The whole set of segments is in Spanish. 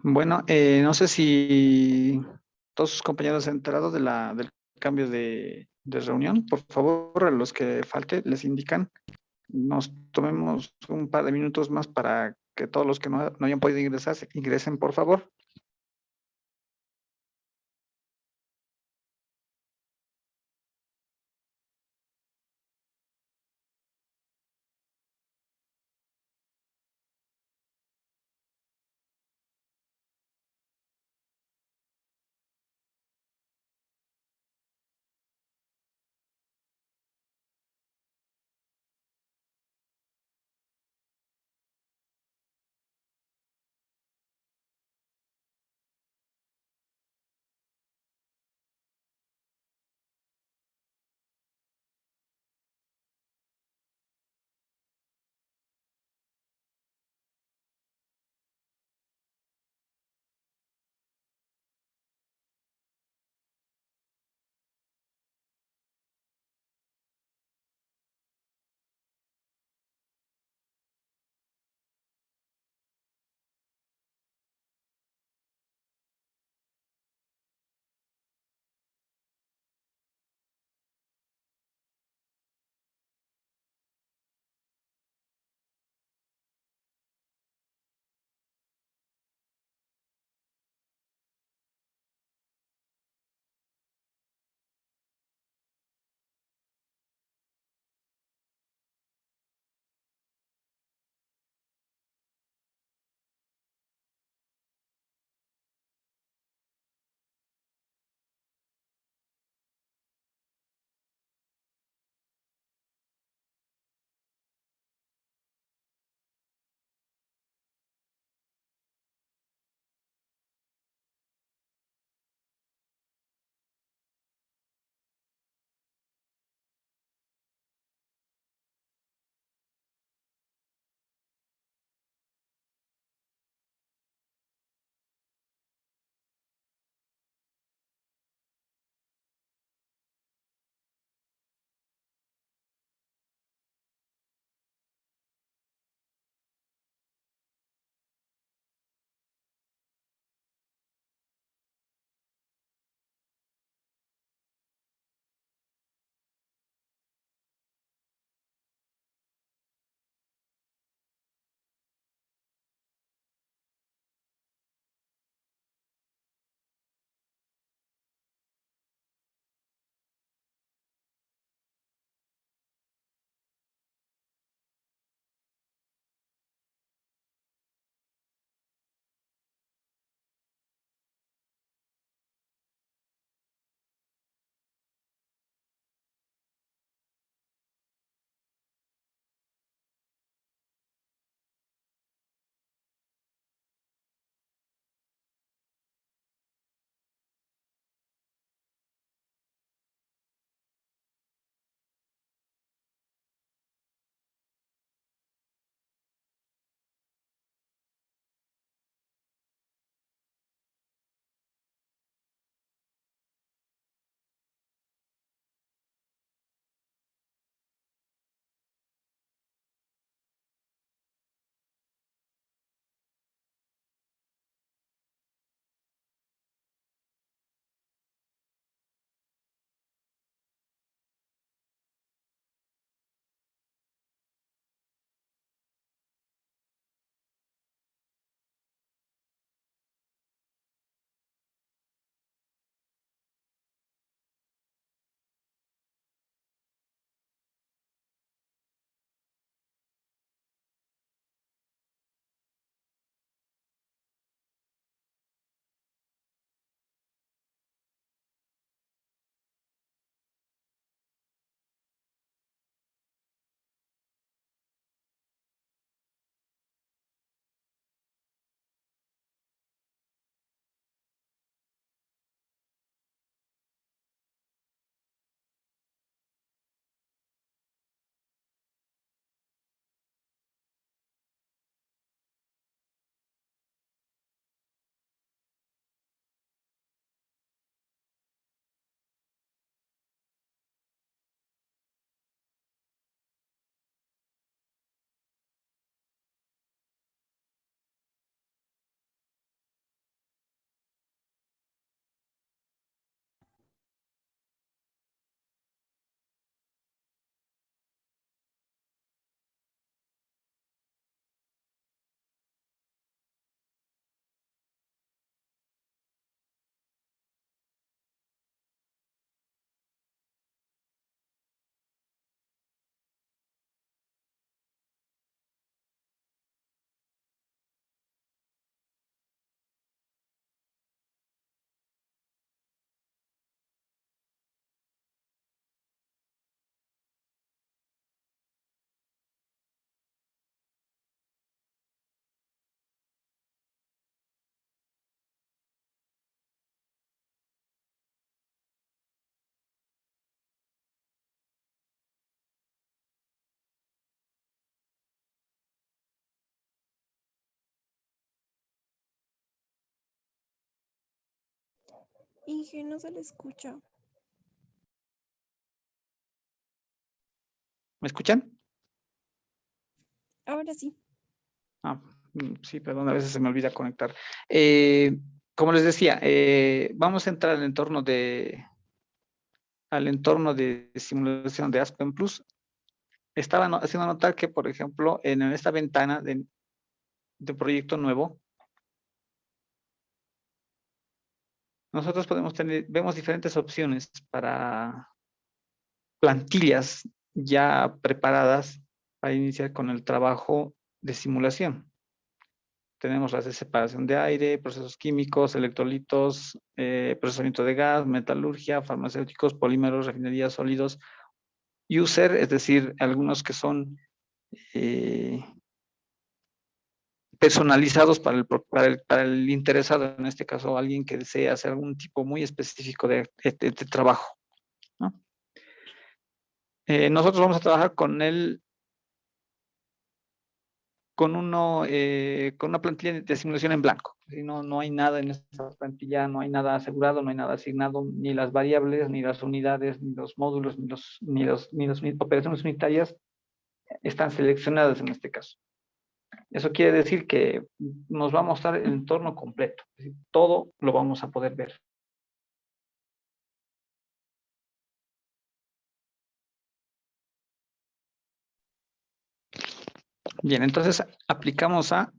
Bueno, no sé si todos sus compañeros se han enterado de del cambio de reunión. Por favor, a los que falte les indican, nos tomemos un par de minutos más para que todos los que no hayan podido ingresar, ingresen, por favor. Inge, no se le escucha. ¿Me escuchan? Ahora sí. Ah, sí, perdón, a veces se me olvida conectar. Como les decía, vamos a entrar al entorno de simulación de Aspen Plus. Estaba haciendo notar que, por ejemplo, en esta ventana de proyecto nuevo, nosotros vemos diferentes opciones para plantillas ya preparadas para iniciar con el trabajo de simulación. Tenemos las de separación de aire, procesos químicos, electrolitos, procesamiento de gas, metalurgia, farmacéuticos, polímeros, refinerías, sólidos, user, es decir, algunos que son eh, personalizados para el interesado, en este caso alguien que desee hacer algún tipo muy específico de trabajo, ¿no? Nosotros vamos a trabajar con una plantilla de simulación en blanco. No, no hay nada en esta plantilla, no hay nada asegurado, no hay nada asignado, ni las variables, ni las unidades, ni los módulos, ni las operaciones unitarias están seleccionadas en este caso. Eso quiere decir que nos va a mostrar el entorno completo. Es decir, todo lo vamos a poder ver. Bien, entonces aplicamos a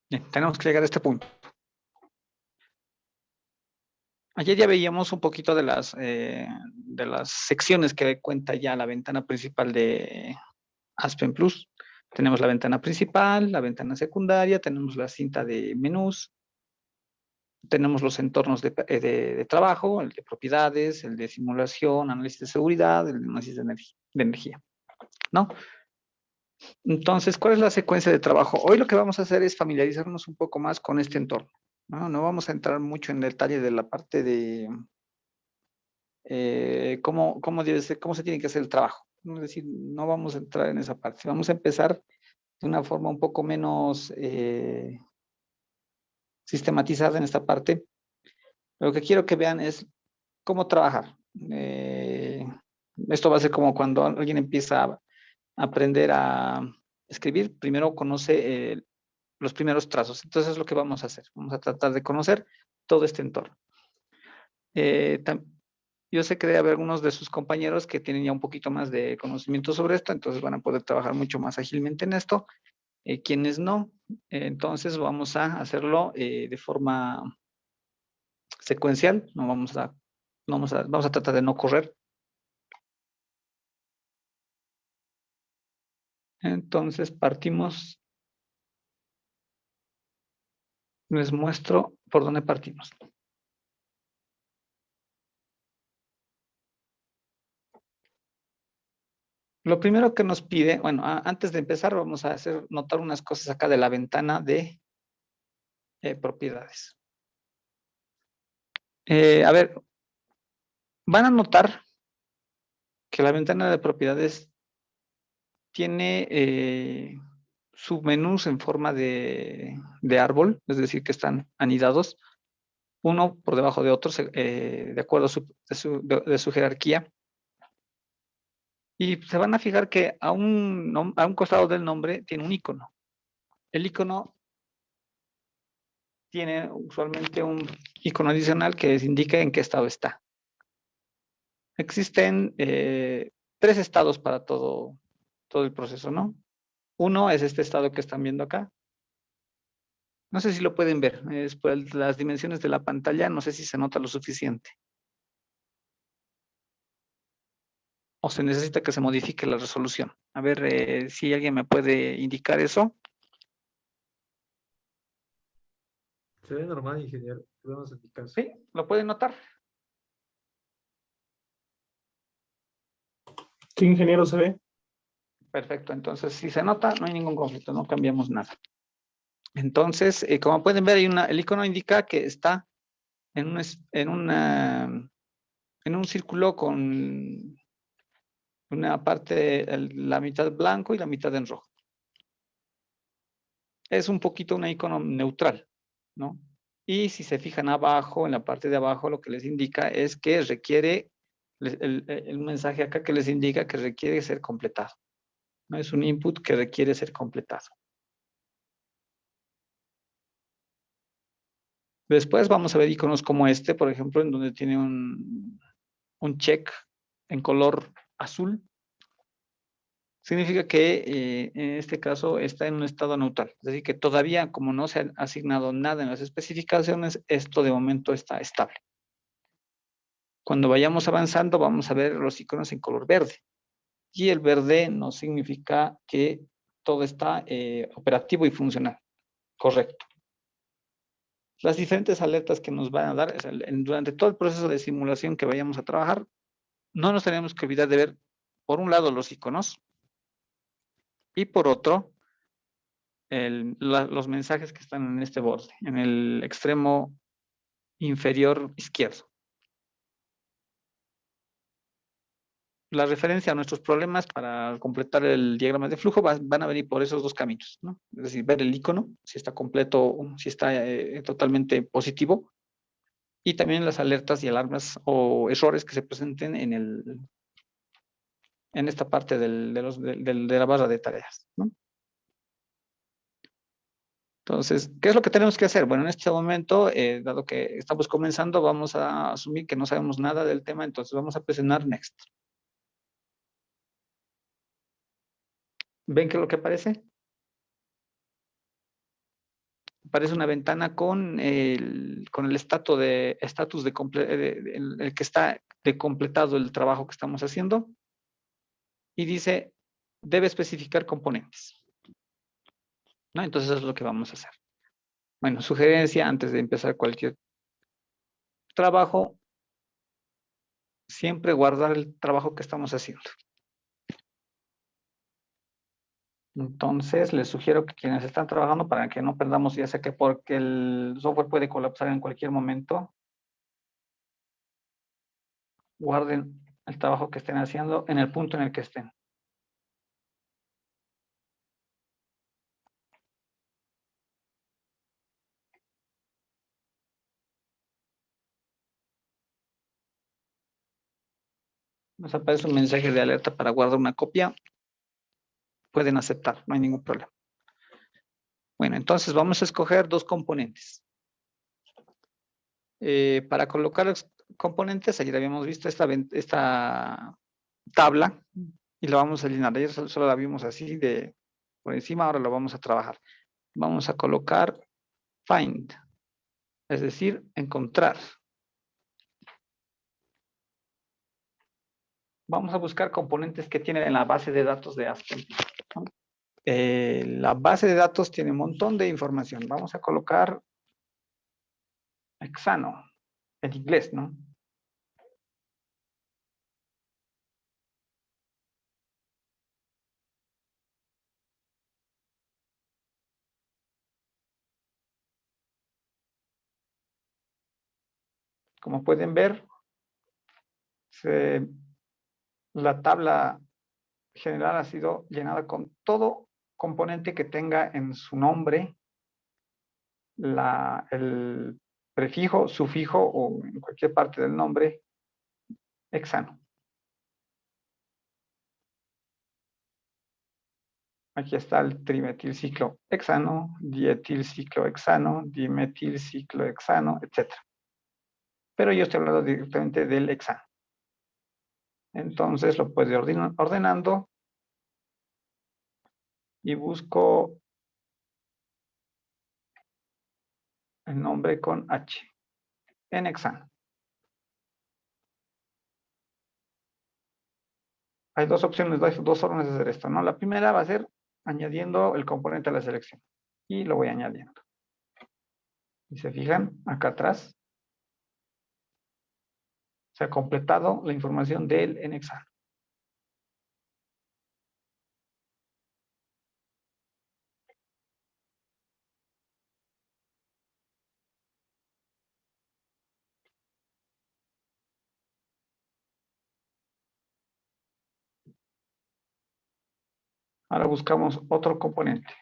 bien, tenemos que llegar a este punto. Ayer ya veíamos un poquito de las secciones que cuenta ya la ventana principal de Aspen Plus. Tenemos la ventana principal, la ventana secundaria, tenemos la cinta de menús, tenemos los entornos de trabajo, el de propiedades, el de simulación, análisis de seguridad, el de análisis de energía, ¿no? Entonces, ¿cuál es la secuencia de trabajo? Hoy lo que vamos a hacer es familiarizarnos un poco más con este entorno, ¿no? No vamos a entrar mucho en detalle de la parte de cómo debe ser, cómo se tiene que hacer el trabajo. Es decir, no vamos a entrar en esa parte. Vamos a empezar de una forma un poco menos sistematizada en esta parte. Lo que quiero que vean es cómo trabajar. Esto va a ser como cuando alguien empieza a aprender a escribir, primero conoce los primeros trazos. Entonces es lo que vamos a hacer. Vamos a tratar de conocer todo este entorno. Eh, yo sé que debe haber algunos de sus compañeros que tienen ya un poquito más de conocimiento sobre esto, entonces van a poder trabajar mucho más ágilmente en esto. Quienes no, entonces vamos a hacerlo de forma secuencial, vamos a tratar de no correr. Entonces partimos, les muestro por dónde partimos. Lo primero que nos pide, bueno, antes de empezar vamos a hacer notar unas cosas acá de la ventana de propiedades. A ver, van a notar que la ventana de propiedades tiene submenús en forma de árbol, es decir, que están anidados, uno por debajo de otro, de acuerdo de su jerarquía. Y se van a fijar que a un costado del nombre tiene un icono. El icono tiene usualmente un icono adicional que indica en qué estado está. Existen tres estados para todo el proceso, ¿no? Uno es este estado que están viendo acá. No sé si lo pueden ver, es por las dimensiones de la pantalla, no sé si se nota lo suficiente. O se necesita que se modifique la resolución. A ver si alguien me puede indicar eso. Se ve normal, ingeniero. Podemos indicar. Sí, lo pueden notar. Sí, ingeniero, se ve. Perfecto, entonces si se nota, no hay ningún conflicto, no cambiamos nada. Entonces, como pueden ver, el icono indica que está en un círculo con una parte, la mitad blanco y la mitad en rojo. Es un poquito un icono neutral, ¿no? Y si se fijan abajo, en la parte de abajo, lo que les indica es que requiere, el mensaje acá que les indica que requiere ser completado. ¿No? Es un input que requiere ser completado. Después vamos a ver iconos como este, por ejemplo, en donde tiene un check en color azul. Significa que en este caso está en un estado neutral. Es decir, que todavía, como no se ha asignado nada en las especificaciones, esto de momento está estable. Cuando vayamos avanzando, vamos a ver los iconos en color verde. Y el verde no significa que todo está operativo y funcional. Correcto. Las diferentes alertas que nos van a dar durante todo el proceso de simulación que vayamos a trabajar, no nos tenemos que olvidar de ver, por un lado, los iconos y por otro, los mensajes que están en este borde, en el extremo inferior izquierdo. La referencia a nuestros problemas para completar el diagrama de flujo van a venir por esos dos caminos, ¿no? Es decir, ver el icono, si está completo, si está totalmente positivo, y también las alertas y alarmas o errores que se presenten en esta parte de la barra de tareas, ¿no? Entonces, ¿qué es lo que tenemos que hacer? Bueno, en este momento, dado que estamos comenzando, vamos a asumir que no sabemos nada del tema, entonces vamos a presionar Next. ¿Ven qué es lo que aparece? Aparece una ventana con el estatus el que está de completado el trabajo que estamos haciendo y dice, debe especificar componentes, ¿no? Entonces eso es lo que vamos a hacer. Bueno, sugerencia antes de empezar cualquier trabajo, siempre guardar el trabajo que estamos haciendo. Entonces, les sugiero que quienes están trabajando, para que no perdamos, ya sea que porque el software puede colapsar en cualquier momento, guarden el trabajo que estén haciendo en el punto en el que estén. Nos aparece un mensaje de alerta para guardar una copia. Pueden aceptar, no hay ningún problema. Bueno, entonces vamos a escoger dos componentes. Para colocar los componentes, ayer habíamos visto esta tabla y la vamos a llenar. Ayer solo la vimos así de por encima, ahora lo vamos a trabajar. Vamos a colocar find, es decir, encontrar. Vamos a buscar componentes que tienen en la base de datos de Aspen. La base de datos tiene un montón de información. Vamos a colocar Hexano, en inglés, ¿no? Como pueden ver, la tabla general ha sido llenada con todo componente que tenga en su nombre el prefijo, sufijo o en cualquier parte del nombre hexano. Aquí está el trimetilciclo hexano, dietilciclo hexano, dimetilciclo hexano, etc. Pero yo estoy hablando directamente del hexano. Entonces lo puedo ir ordenando y busco el nombre con H, nxan. Hay dos opciones, dos formas de hacer esto, ¿no? La primera va a ser añadiendo el componente a la selección. Y lo voy añadiendo. Y se fijan, acá atrás se ha completado la información del nxan. Ahora buscamos otro componente.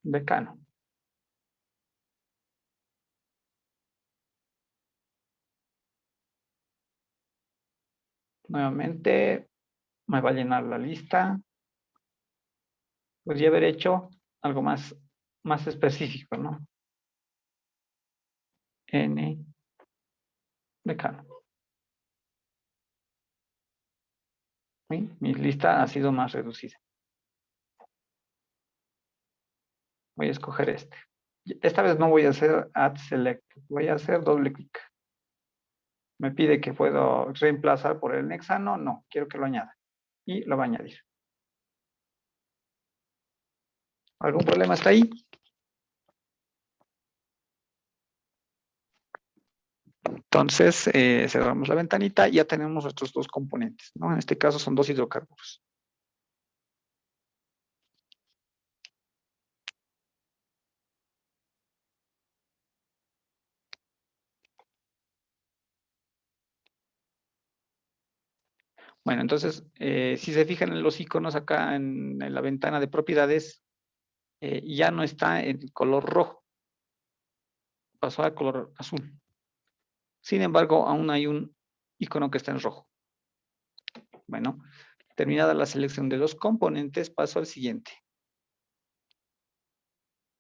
Decano. Nuevamente me va a llenar la lista. Podría haber hecho algo más específico, ¿no? N decano. ¿Sí? Mi lista ha sido más reducida. Voy a escoger este. Esta vez no voy a hacer add select, voy a hacer doble clic. Me pide que puedo reemplazar por el nexano, no, quiero que lo añada. Y lo va a añadir. ¿Algún problema hasta ahí? Entonces, cerramos la ventanita y ya tenemos nuestros dos componentes, ¿no? En este caso son dos hidrocarburos. Bueno, entonces, si se fijan en los iconos acá en la ventana de propiedades, ya no está en color rojo, pasó a color azul. Sin embargo, aún hay un icono que está en rojo. Bueno, terminada la selección de los componentes, paso al siguiente.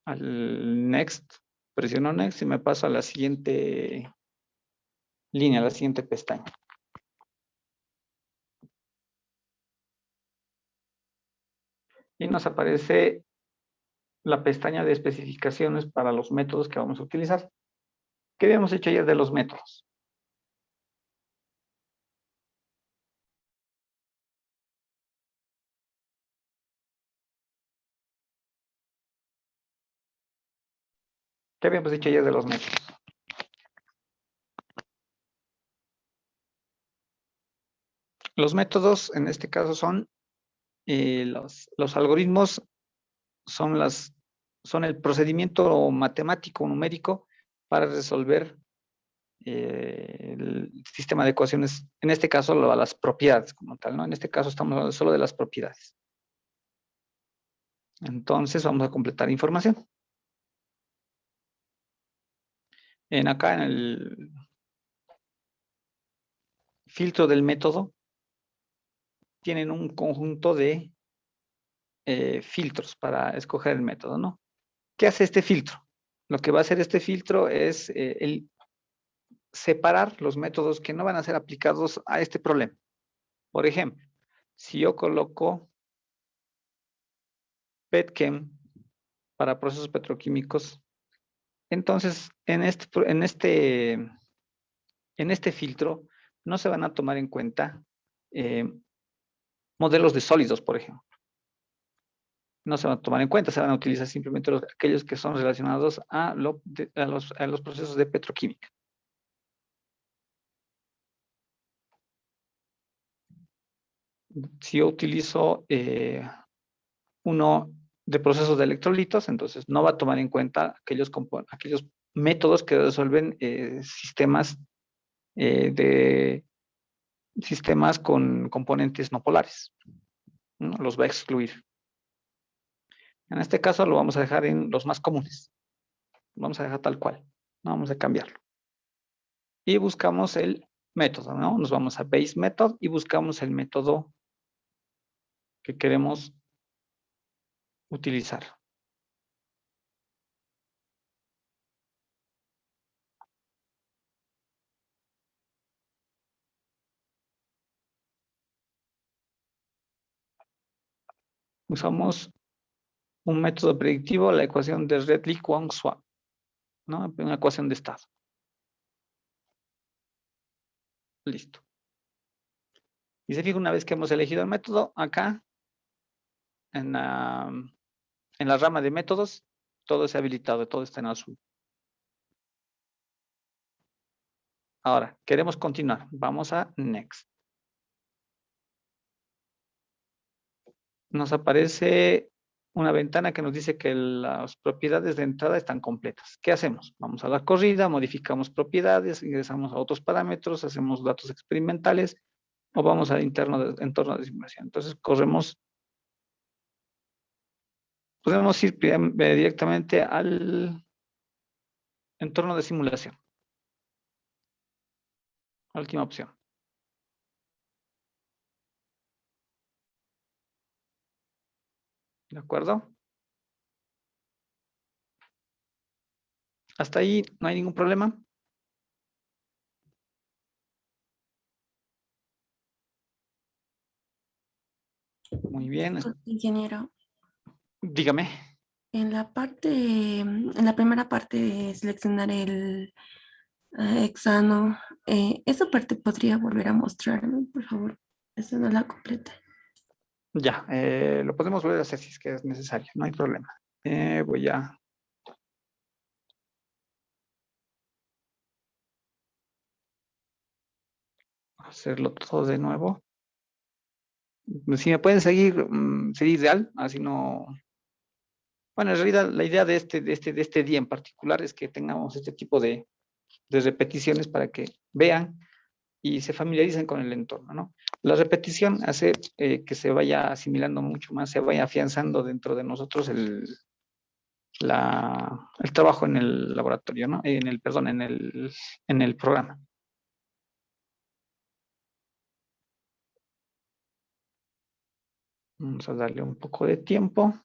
Al next, presiono next y me paso a la siguiente línea, a la siguiente pestaña. Y nos aparece la pestaña de especificaciones para los métodos que vamos a utilizar. ¿Qué habíamos hecho ayer de los métodos? ¿Qué habíamos dicho ayer de los métodos? Los métodos, en este caso, son los algoritmos, son el procedimiento matemático o numérico para resolver el sistema de ecuaciones, en este caso, las propiedades como tal, ¿no? En este caso estamos hablando solo de las propiedades. Entonces, vamos a completar información. Acá en el filtro del método, tienen un conjunto de filtros para escoger el método, ¿no? ¿Qué hace este filtro? Lo que va a hacer este filtro es el separar los métodos que no van a ser aplicados a este problema. Por ejemplo, si yo coloco petchem para procesos petroquímicos, entonces en este filtro no se van a tomar en cuenta eh, modelos de sólidos, por ejemplo. No se van a tomar en cuenta, se van a utilizar simplemente aquellos que son relacionados a los procesos de petroquímica. Si yo utilizo uno de procesos de electrolitos, entonces no va a tomar en cuenta aquellos métodos que resuelven sistemas con componentes no polares, ¿no? Los va a excluir. En este caso lo vamos a dejar en los más comunes. Lo vamos a dejar tal cual. No vamos a cambiarlo. Y buscamos el método, ¿no? Nos vamos a Base Method y buscamos el método que queremos utilizar. Usamos un método predictivo, la ecuación de Redlich-Kwong-Swap, ¿no? Una ecuación de estado. Listo. Y se fija, una vez que hemos elegido el método, acá en la rama de métodos, todo es habilitado, todo está en azul. Ahora, queremos continuar. Vamos a Next. Nos aparece una ventana que nos dice que las propiedades de entrada están completas. ¿Qué hacemos? Vamos a la corrida, modificamos propiedades, ingresamos a otros parámetros, hacemos datos experimentales o vamos al entorno de simulación. Entonces, podemos ir directamente al entorno de simulación. Última opción. ¿De acuerdo? Hasta ahí no hay ningún problema. Muy bien. Ingeniero, Dígame. en la primera parte de seleccionar el hexano, esa parte podría volver a mostrarme, por favor. Esa no la completa. Ya, lo podemos volver a hacer si es que es necesario. No hay problema. Voy a hacerlo todo de nuevo. Si me pueden seguir, sería ideal, así no. Bueno, en realidad la idea de este día en particular es que tengamos este tipo de repeticiones para que vean y se familiaricen con el entorno, ¿no? La repetición hace que se vaya asimilando mucho más, se vaya afianzando dentro de nosotros el trabajo en el laboratorio, ¿no? Perdón, en el programa. Vamos a darle un poco de tiempo.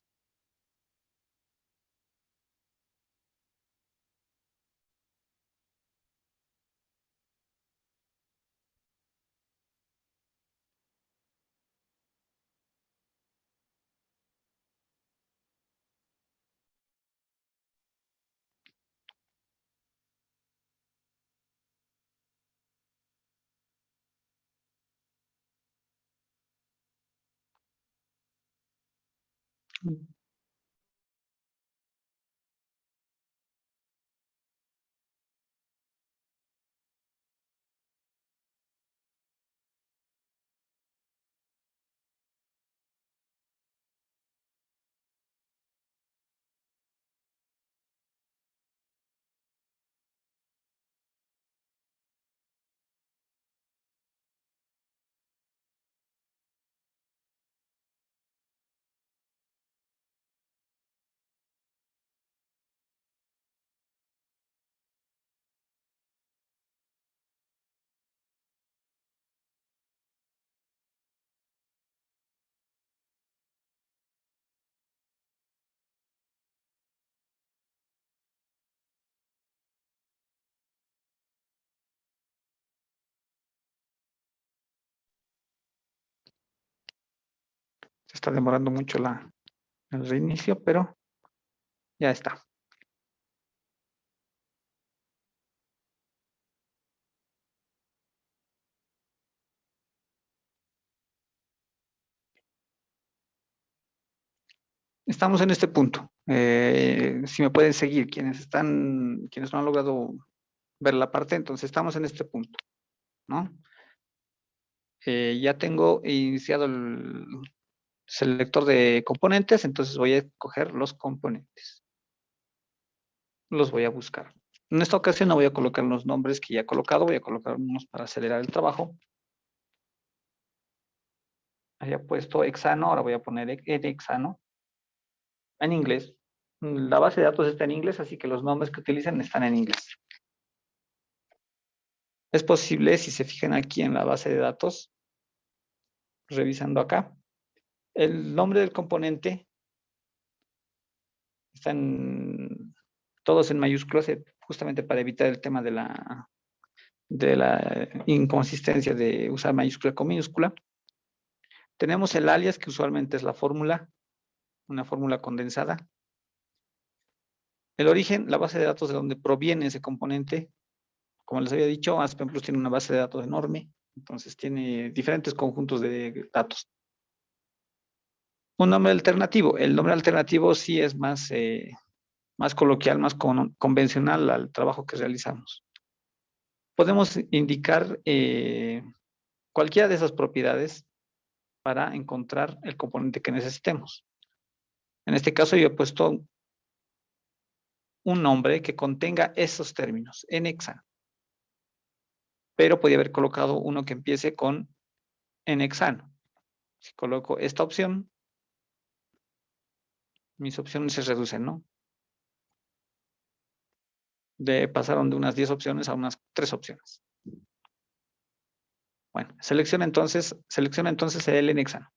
Se está demorando mucho el reinicio, pero ya está. Estamos en este punto. Si me pueden seguir, quienes no han logrado ver la parte, entonces estamos en este punto, ¿no? Ya tengo iniciado el selector de componentes, entonces voy a escoger los componentes. Los voy a buscar. En esta ocasión no voy a colocar los nombres que ya he colocado, voy a colocar unos para acelerar el trabajo. Había puesto hexano, ahora voy a poner hexano en inglés. La base de datos está en inglés, así que los nombres que utilicen están en inglés. Es posible, si se fijan aquí en la base de datos, revisando acá, el nombre del componente están todos en mayúsculas, justamente para evitar el tema de la inconsistencia de usar mayúscula con minúscula. Tenemos el alias, que usualmente es la fórmula, una fórmula condensada. El origen, la base de datos de donde proviene ese componente. Como les había dicho, Aspen Plus tiene una base de datos enorme, entonces tiene diferentes conjuntos de datos. Un nombre alternativo. El nombre alternativo sí es más, más coloquial, más convencional al trabajo que realizamos. Podemos indicar cualquiera de esas propiedades para encontrar el componente que necesitemos. En este caso yo he puesto un nombre que contenga esos términos en hexano. Pero podría haber colocado uno que empiece con en hexano. Si coloco esta opción, mis opciones se reducen, ¿no? Pasaron de unas 10 opciones a unas 3 opciones. Bueno, selecciona entonces el en hexano.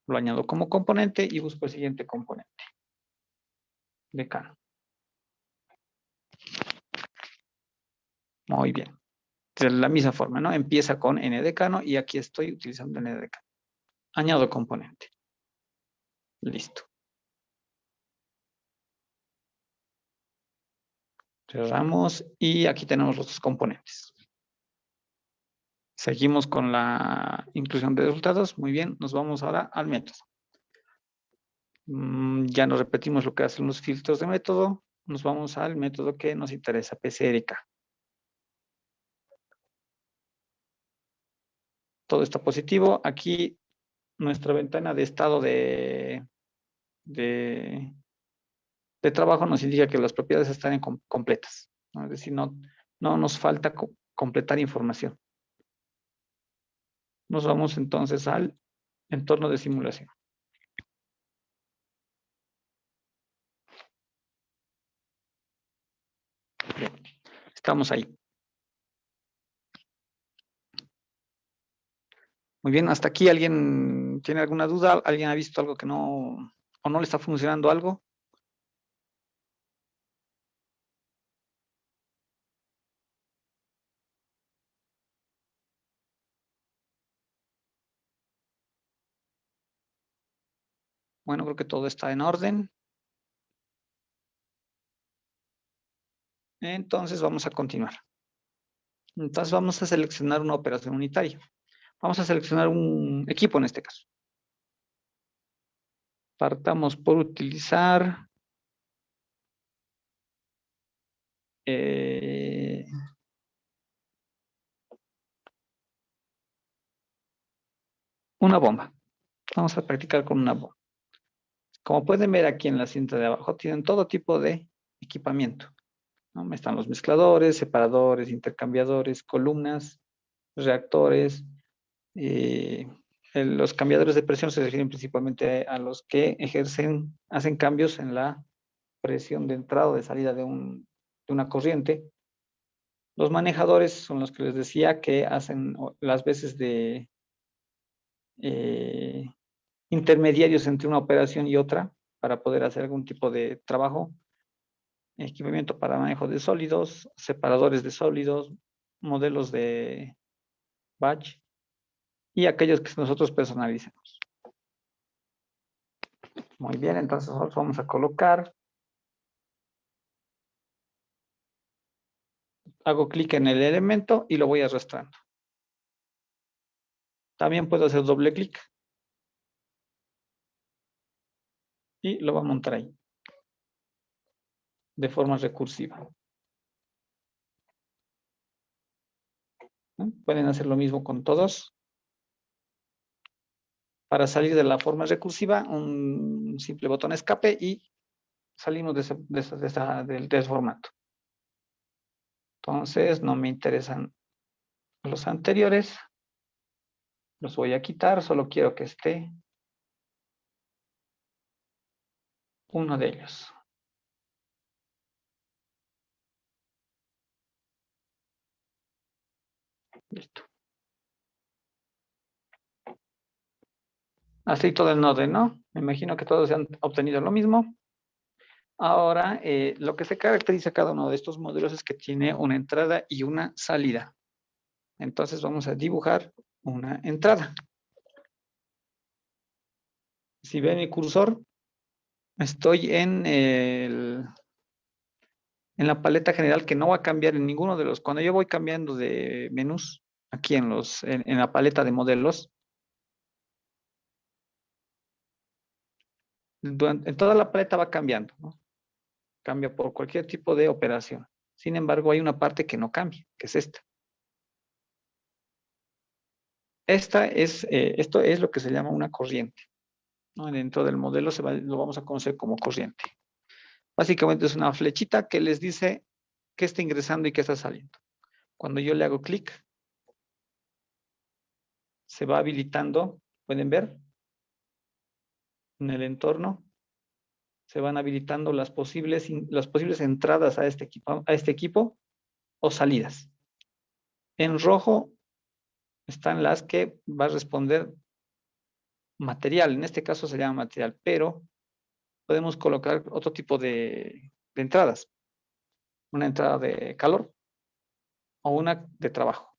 Lo añado como componente y busco el siguiente componente. Decano. Muy bien. De la misma forma, ¿no? Empieza con n decano y aquí estoy utilizando n decano. Añado componente. Listo. Cerramos y aquí tenemos los dos componentes. Seguimos con la inclusión de resultados. Muy bien, nos vamos ahora al método. Ya nos repetimos lo que hacen los filtros de método. Nos vamos al método que nos interesa, PCRK. Todo está positivo. Aquí nuestra ventana de estado de trabajo nos indica que las propiedades están completas, ¿no? Es decir, no nos falta completar información. Nos vamos entonces al entorno de simulación. Bien, estamos ahí. Muy bien, hasta aquí alguien tiene alguna duda, alguien ha visto algo que no, o no le está funcionando algo. Bueno, creo que todo está en orden. Entonces vamos a continuar. Entonces vamos a seleccionar una operación unitaria. Vamos a seleccionar un equipo en este caso. Partamos por utilizar una bomba. Vamos a practicar con una bomba. Como pueden ver aquí en la cinta de abajo, tienen todo tipo de equipamiento, ¿no? Están los mezcladores, separadores, intercambiadores, columnas, reactores. Los cambiadores de presión se refieren principalmente a los que hacen cambios en la presión de entrada o de salida de una corriente. Los manejadores son los que les decía que hacen las veces de intermediarios entre una operación y otra para poder hacer algún tipo de trabajo. Equipamiento para manejo de sólidos, separadores de sólidos, modelos de batch y aquellos que nosotros personalizamos. Muy bien, entonces nosotros vamos a colocar. Hago clic en el elemento y lo voy arrastrando. También puedo hacer doble clic. Y lo voy a montar ahí. De forma recursiva. ¿No? Pueden hacer lo mismo con todos. Para salir de la forma recursiva, un simple botón escape y salimos de ese formato. Entonces, no me interesan los anteriores. Los voy a quitar, solo quiero que esté uno de ellos. Listo. Así todo en orden, ¿no? Me imagino que todos han obtenido lo mismo. Ahora, lo que se caracteriza cada uno de estos módulos es que tiene una entrada y una salida. Entonces vamos a dibujar una entrada. Si ven mi cursor, Estoy en la paleta general que no va a cambiar en ninguno de los. Cuando yo voy cambiando de menús aquí en la paleta de modelos, en toda la paleta va cambiando, ¿no? Cambia por cualquier tipo de operación. Sin embargo, hay una parte que no cambia, que es esta. Esto es lo que se llama una corriente, ¿no? Dentro del modelo lo vamos a conocer como corriente. Básicamente es una flechita que les dice qué está ingresando y qué está saliendo. Cuando yo le hago clic, se va habilitando, pueden ver, en el entorno, se van habilitando las posibles entradas a este equipo o salidas. En rojo están las que va a responder material, en este caso se llama material, pero podemos colocar otro tipo de entradas, una entrada de calor o una de trabajo,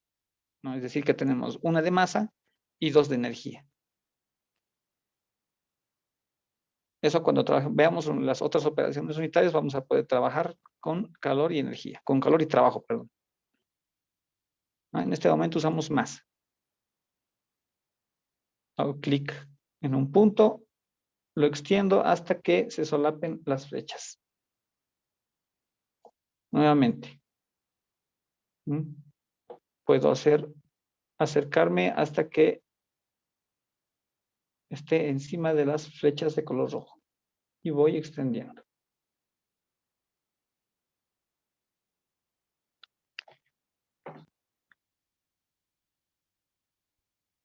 ¿no? Es decir, que tenemos una de masa y dos de energía. Eso cuando veamos las otras operaciones unitarias vamos a poder trabajar con calor y energía, con calor y trabajo, perdón. ¿No? En este momento usamos masa. Hago clic en un punto, lo extiendo hasta que se solapen las flechas. Nuevamente. Puedo acercarme hasta que esté encima de las flechas de color rojo. Y voy extendiendo.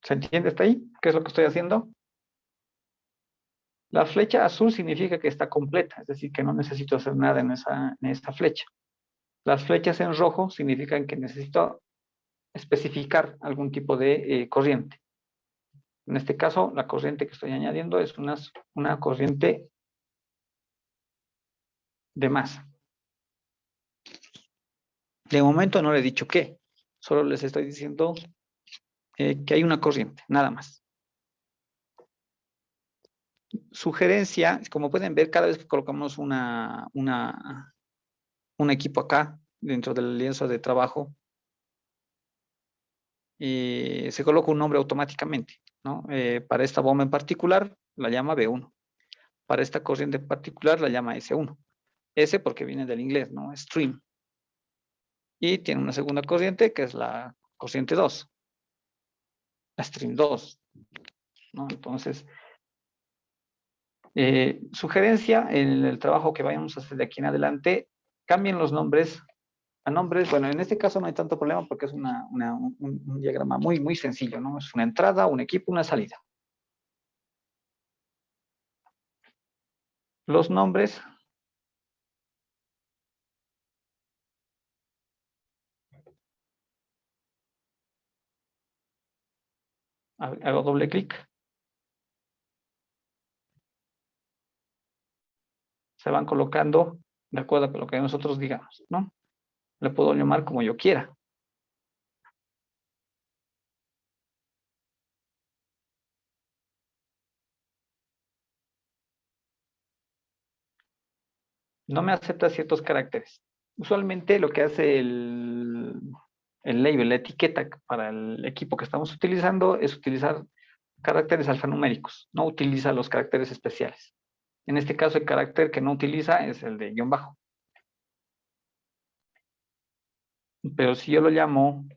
¿Se entiende hasta ahí? ¿Qué es lo que estoy haciendo? La flecha azul significa que está completa, es decir, que no necesito hacer nada en esa flecha. Las flechas en rojo significan que necesito especificar algún tipo de corriente. En este caso, la corriente que estoy añadiendo es una corriente de masa. De momento no le he dicho qué, solo les estoy diciendo que hay una corriente, nada más. Sugerencia, como pueden ver, cada vez que colocamos un equipo acá, dentro del lienzo de trabajo, se coloca un nombre automáticamente, ¿no? Para esta bomba en particular, la llama B1. Para esta corriente en particular, la llama S1. S porque viene del inglés, ¿no? Stream. Y tiene una segunda corriente, que es la corriente 2. La Stream 2, ¿no? Entonces, sugerencia en el trabajo que vayamos a hacer de aquí en adelante, cambien los nombres a nombres. Bueno, en este caso no hay tanto problema porque es un diagrama muy, muy sencillo, ¿no? Es una entrada, un equipo, una salida. Los nombres hago doble clic. Se van colocando de acuerdo con lo que nosotros digamos, ¿no? Le puedo llamar como yo quiera. No me acepta ciertos caracteres. Usualmente lo que hace el label, la etiqueta para el equipo que estamos utilizando es utilizar caracteres alfanuméricos, no utiliza los caracteres especiales. En este caso, el carácter que no utiliza es el de guión bajo. Pero si yo lo llamo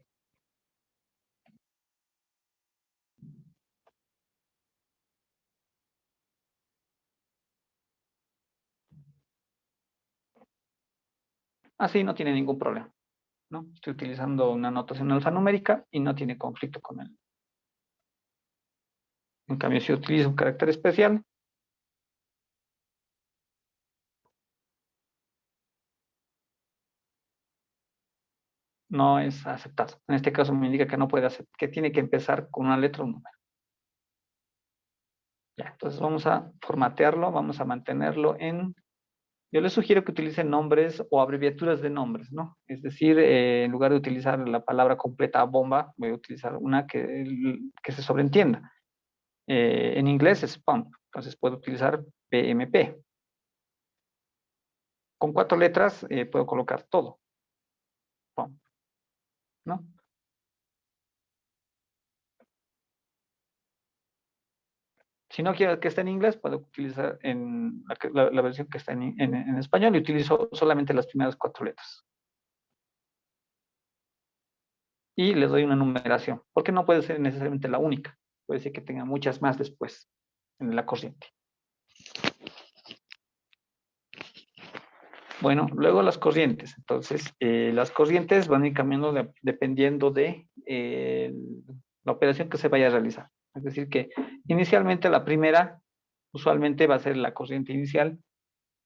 así, no tiene ningún problema, ¿no? Estoy utilizando una notación alfanumérica y no tiene conflicto con él. En cambio, si utilizo un carácter especial, no es aceptado. En este caso me indica que no puede hacer, que tiene que empezar con una letra o un número. Ya, entonces vamos a formatearlo, vamos a mantenerlo en... Yo les sugiero que utilicen nombres o abreviaturas de nombres, ¿no? Es decir, en lugar de utilizar la palabra completa bomba, voy a utilizar una que se sobreentienda. En inglés es pump, entonces puedo utilizar PMP. con 4 letras puedo colocar todo. Pum, ¿no? Si no quiero que esté en inglés, puedo utilizar la versión que está en español y utilizo solamente las primeras 4 letras. Y les doy una numeración, porque no puede ser necesariamente la única. Puede ser que tenga muchas más después en la corriente. Bueno, luego las corrientes. Entonces, las corrientes van a ir cambiando dependiendo de la operación que se vaya a realizar. Es decir, que inicialmente la primera usualmente va a ser la corriente inicial,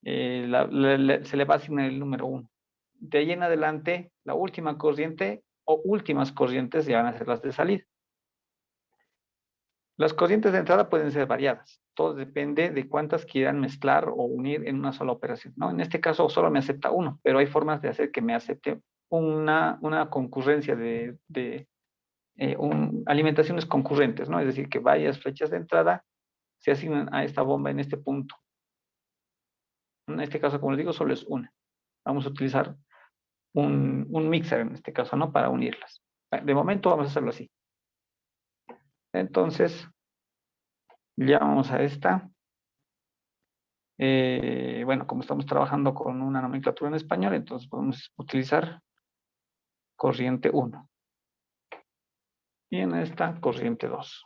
se le va a asignar el número 1. De ahí en adelante, la última corriente o últimas corrientes ya van a ser las de salida. Las corrientes de entrada pueden ser variadas. Todo depende de cuántas quieran mezclar o unir en una sola operación, ¿no? En este caso solo me acepta uno, pero hay formas de hacer que me acepte una concurrencia alimentaciones concurrentes, ¿no? Es decir, que varias flechas de entrada se asignan a esta bomba en este punto. En este caso, como les digo, solo es una. Vamos a utilizar un mixer en este caso, ¿no? Para unirlas. De momento vamos a hacerlo así. Entonces, llamamos a esta. Bueno, como estamos trabajando con una nomenclatura en español, entonces podemos utilizar corriente 1. Y en esta, corriente 2.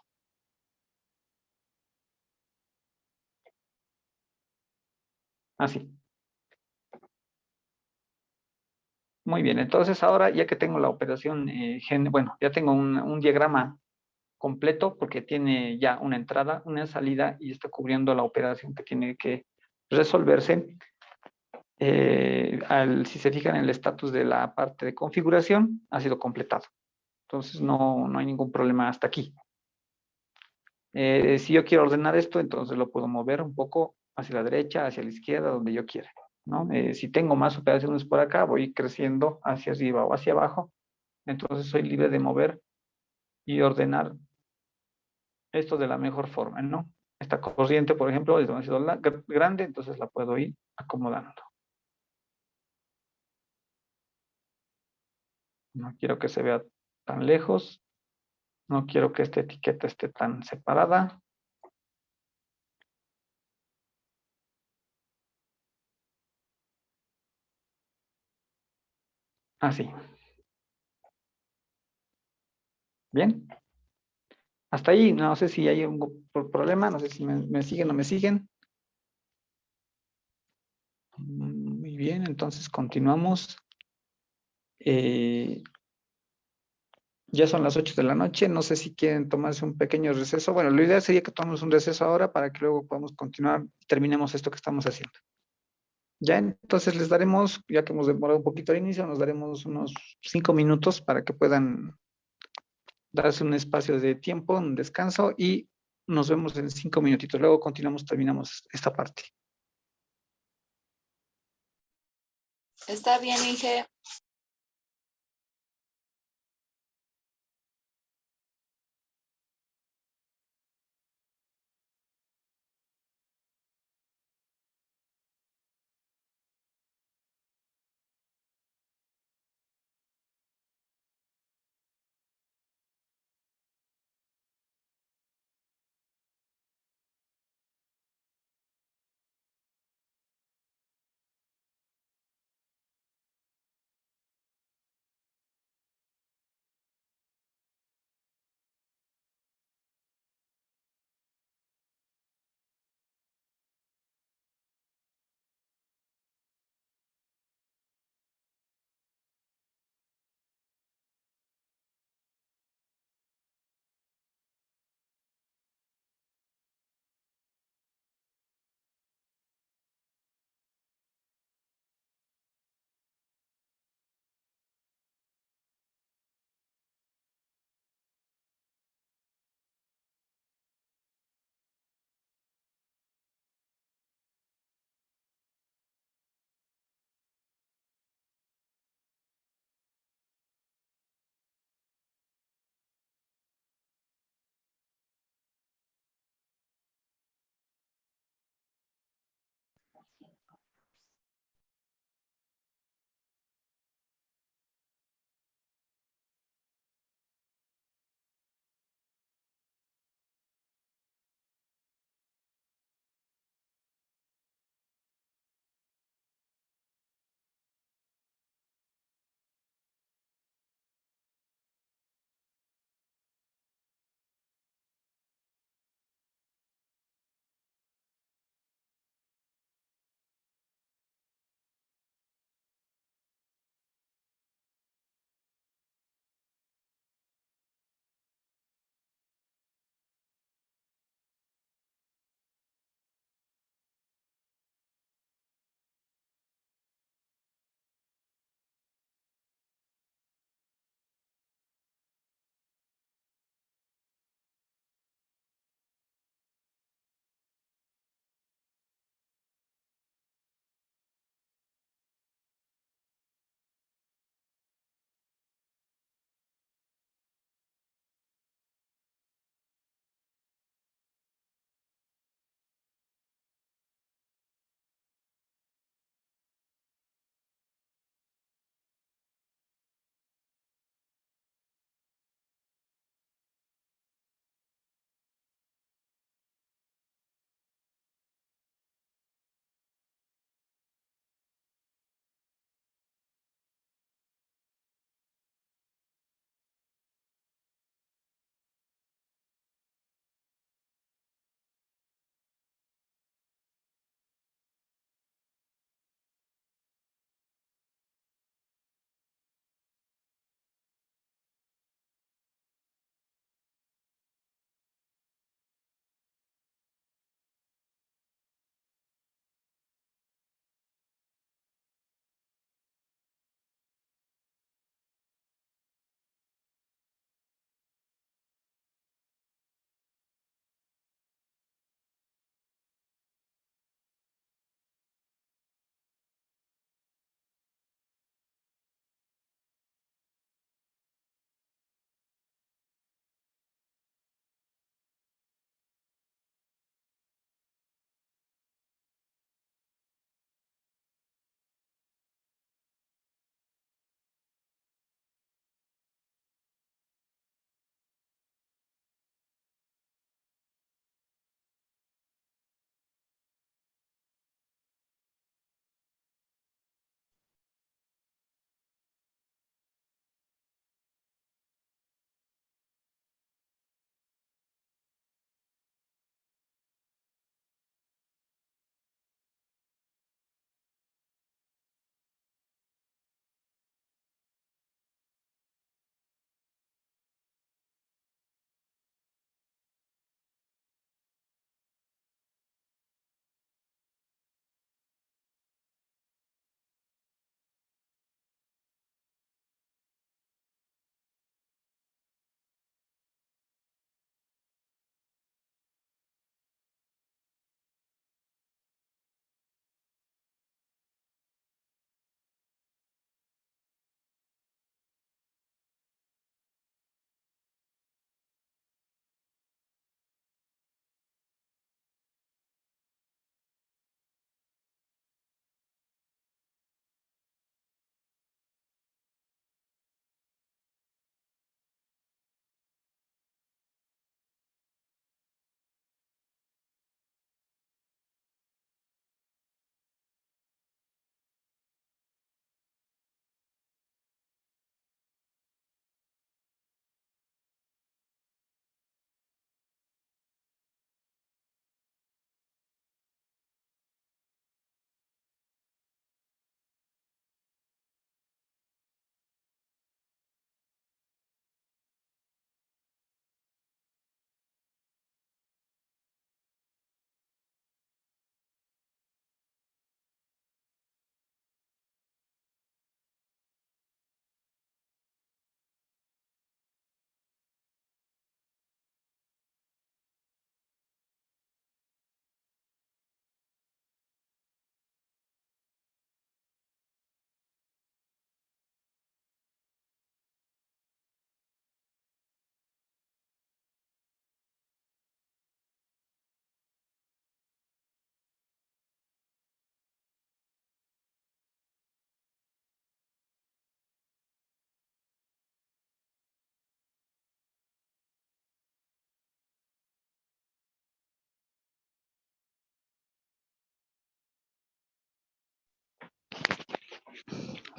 Así. Muy bien, entonces ahora ya que tengo la operación, bueno, ya tengo un diagrama completo porque tiene ya una entrada, una salida y está cubriendo la operación que tiene que resolverse. Si se fijan en el estatus de la parte de configuración, ha sido completado. Entonces no hay ningún problema hasta aquí. Si yo quiero ordenar esto, entonces lo puedo mover un poco hacia la derecha, hacia la izquierda, donde yo quiera, ¿no? Si tengo más operaciones por acá, voy creciendo hacia arriba o hacia abajo. Entonces soy libre de mover y ordenar esto de la mejor forma, ¿no? Esta corriente, por ejemplo, es demasiado grande, entonces la puedo ir acomodando. No quiero que se vea tan lejos. No quiero que esta etiqueta esté tan separada. Así. Bien. Hasta ahí, no sé si hay un problema, no sé si me siguen o me siguen. Muy bien, entonces continuamos. Eh, ya son las 8 de la noche, no sé si quieren tomarse un pequeño receso. Bueno, lo ideal sería que tomemos un receso ahora para que luego podamos continuar y terminemos esto que estamos haciendo. Ya entonces les daremos, ya que hemos demorado un poquito al inicio, nos daremos unos 5 minutos para que puedan darse un espacio de tiempo, un descanso y nos vemos en 5 minutitos. Luego continuamos, terminamos esta parte. Está bien, Inge.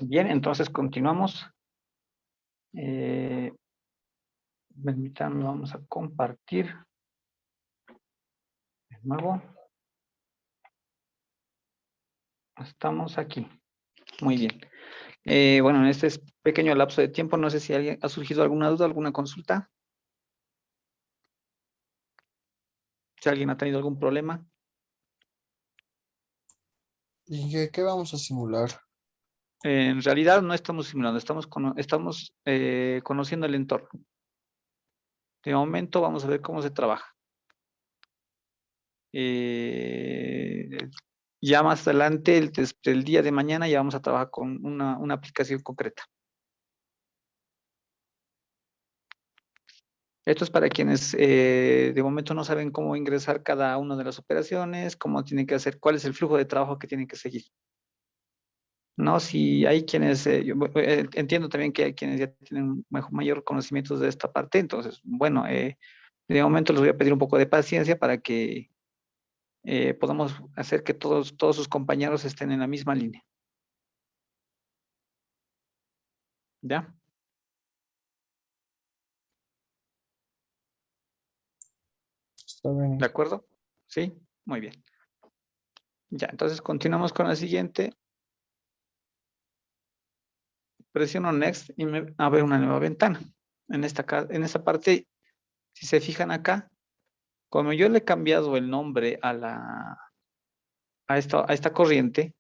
Bien, entonces continuamos. Permítanme, vamos a compartir de nuevo. Estamos aquí. Muy bien. Bueno, en este pequeño lapso de tiempo, no sé si alguien ha surgido alguna duda, alguna consulta. Si alguien ha tenido algún problema. ¿Y qué vamos a simular? En realidad no estamos simulando, estamos conociendo el entorno. De momento vamos a ver cómo se trabaja. Eh, ya más adelante, el día de mañana, ya vamos a trabajar con una aplicación concreta. Esto es para quienes de momento no saben cómo ingresar cada una de las operaciones, cómo tienen que hacer, cuál es el flujo de trabajo que tienen que seguir. No, si hay quienes, entiendo también que hay quienes ya tienen mayor conocimiento de esta parte, entonces, bueno, de momento les voy a pedir un poco de paciencia para que podamos hacer que todos sus compañeros estén en la misma línea. ¿Ya? Está bien. ¿De acuerdo? Sí, muy bien. Ya, entonces continuamos con la siguiente. Presiono Next y me abre una nueva ventana. En esta parte, si se fijan acá, como yo le he cambiado el nombre a esta corriente,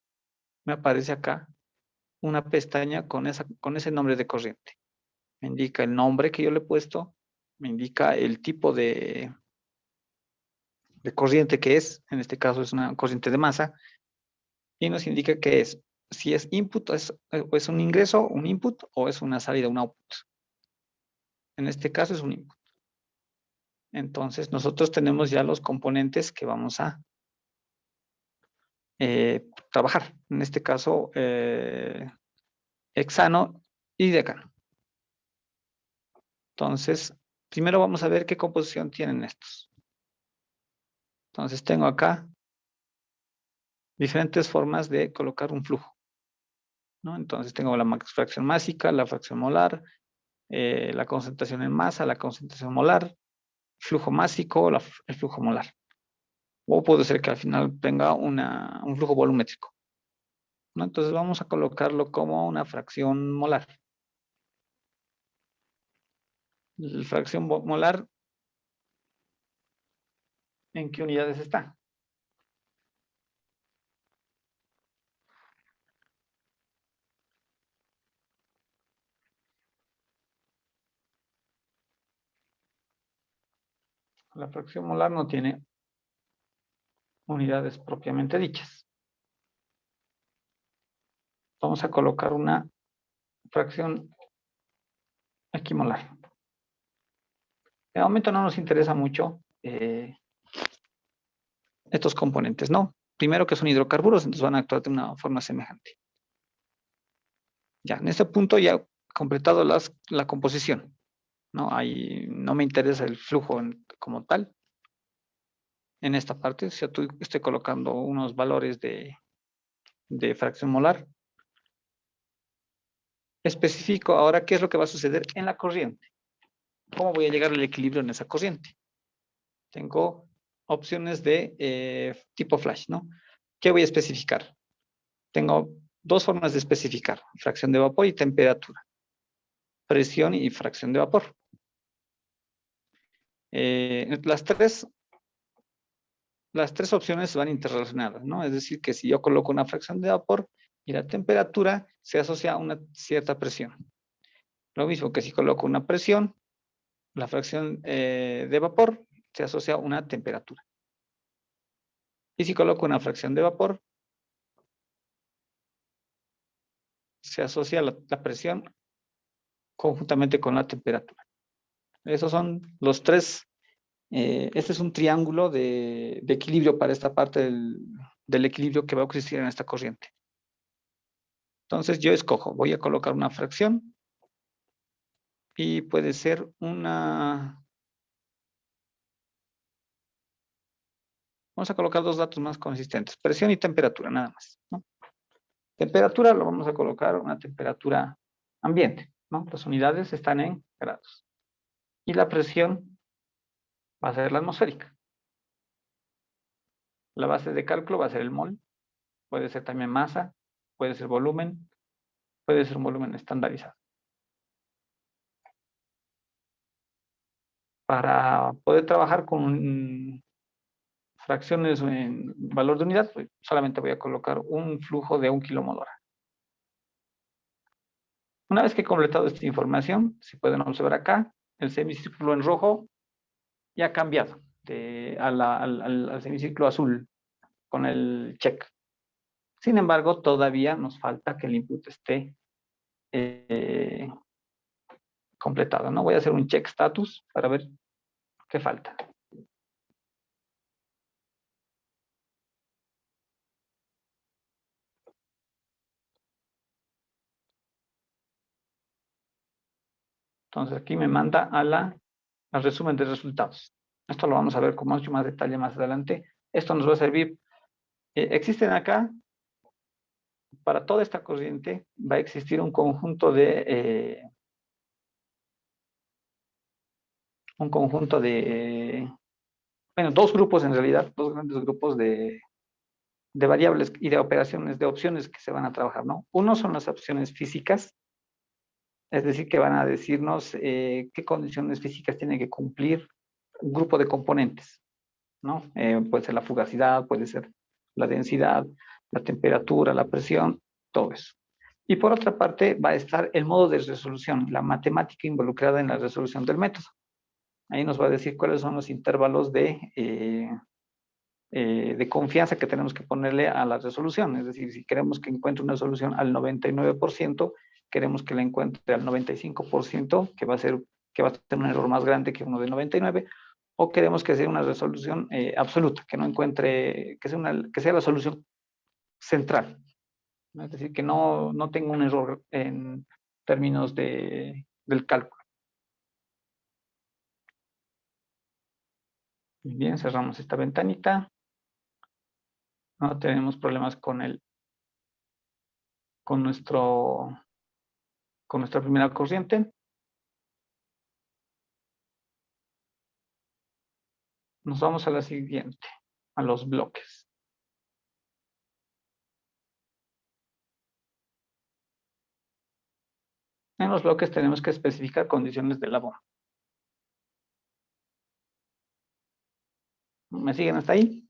me aparece acá una pestaña con ese nombre de corriente. Me indica el nombre que yo le he puesto, me indica el tipo de corriente que es, en este caso es una corriente de masa, y nos indica que es, si es input, o es un ingreso, un input, o es una salida, un output. En este caso es un input. Entonces nosotros tenemos ya los componentes que vamos a trabajar. En este caso, hexano y decano. Entonces, primero vamos a ver qué composición tienen estos. Entonces tengo acá diferentes formas de colocar un flujo, ¿no? Entonces tengo la fracción másica, la fracción molar, la concentración en masa, la concentración molar, flujo másico, el flujo molar. O puede ser que al final tenga un flujo volumétrico, ¿no? Entonces vamos a colocarlo como una fracción molar. La fracción molar, ¿en qué unidades está? La fracción molar no tiene unidades propiamente dichas. Vamos a colocar una fracción equimolar. De momento no nos interesa mucho estos componentes, ¿no? Primero que son hidrocarburos, entonces van a actuar de una forma semejante. Ya, en este punto ya he completado la composición, ¿no? Ahí no me interesa el flujo como tal. En esta parte, si estoy colocando unos valores de fracción molar. Especifico ahora qué es lo que va a suceder en la corriente. ¿Cómo voy a llegar al equilibrio en esa corriente? Tengo opciones de tipo flash, ¿no? ¿Qué voy a especificar? Tengo dos formas de especificar, fracción de vapor y temperatura, presión y fracción de vapor. Las tres opciones van interrelacionadas, ¿no? Es decir, que si yo coloco una fracción de vapor y la temperatura se asocia a una cierta presión. Lo mismo que si coloco una presión, la fracción de vapor se asocia a una temperatura. Y si coloco una fracción de vapor, se asocia la presión conjuntamente con la temperatura. Esos son los tres. Este es un triángulo de equilibrio para esta parte del equilibrio que va a existir en esta corriente. Entonces yo escojo, voy a colocar una fracción y puede ser vamos a colocar dos datos más consistentes, presión y temperatura, nada más, ¿no? Temperatura lo vamos a colocar una temperatura ambiente, ¿no? Las unidades están en grados. Y la presión va a ser la atmosférica. La base de cálculo va a ser el mol, puede ser también masa, puede ser volumen, puede ser un volumen estandarizado. Para poder trabajar con fracciones en valor de unidad, pues solamente voy a colocar un flujo de 1 kilomol hora. Una vez que he completado esta información, si pueden observar acá, el semicírculo en rojo ya ha cambiado al semicírculo azul con el check. Sin embargo, todavía nos falta que el input esté completado, ¿no? Voy a hacer un check status para ver qué falta. Entonces aquí me manda al resumen de resultados. Esto lo vamos a ver con mucho más detalle más adelante. Esto nos va a servir. Existen acá, para toda esta corriente, va a existir un conjunto bueno, dos grupos en realidad, dos grandes grupos de variables y de operaciones, de opciones que se van a trabajar, ¿no? Uno son las opciones físicas, es decir, que van a decirnos qué condiciones físicas tiene que cumplir un grupo de componentes, ¿no? Puede ser la fugacidad, puede ser la densidad, la temperatura, la presión, todo eso. Y por otra parte va a estar el modo de resolución, la matemática involucrada en la resolución del método. Ahí nos va a decir cuáles son los intervalos de confianza que tenemos que ponerle a la resolución. Es decir, si queremos que encuentre una solución al 99%, queremos que la encuentre al 95%, que va a tener un error más grande que uno de 99%, o queremos que sea una resolución absoluta, que no encuentre, que sea la solución central, ¿no? Es decir, que no tenga un error en términos del cálculo. Bien, cerramos esta ventanita. No tenemos problemas con nuestra primera corriente. Nos vamos a la siguiente, a los bloques. En los bloques tenemos que especificar condiciones de la bomba. ¿Me siguen hasta ahí?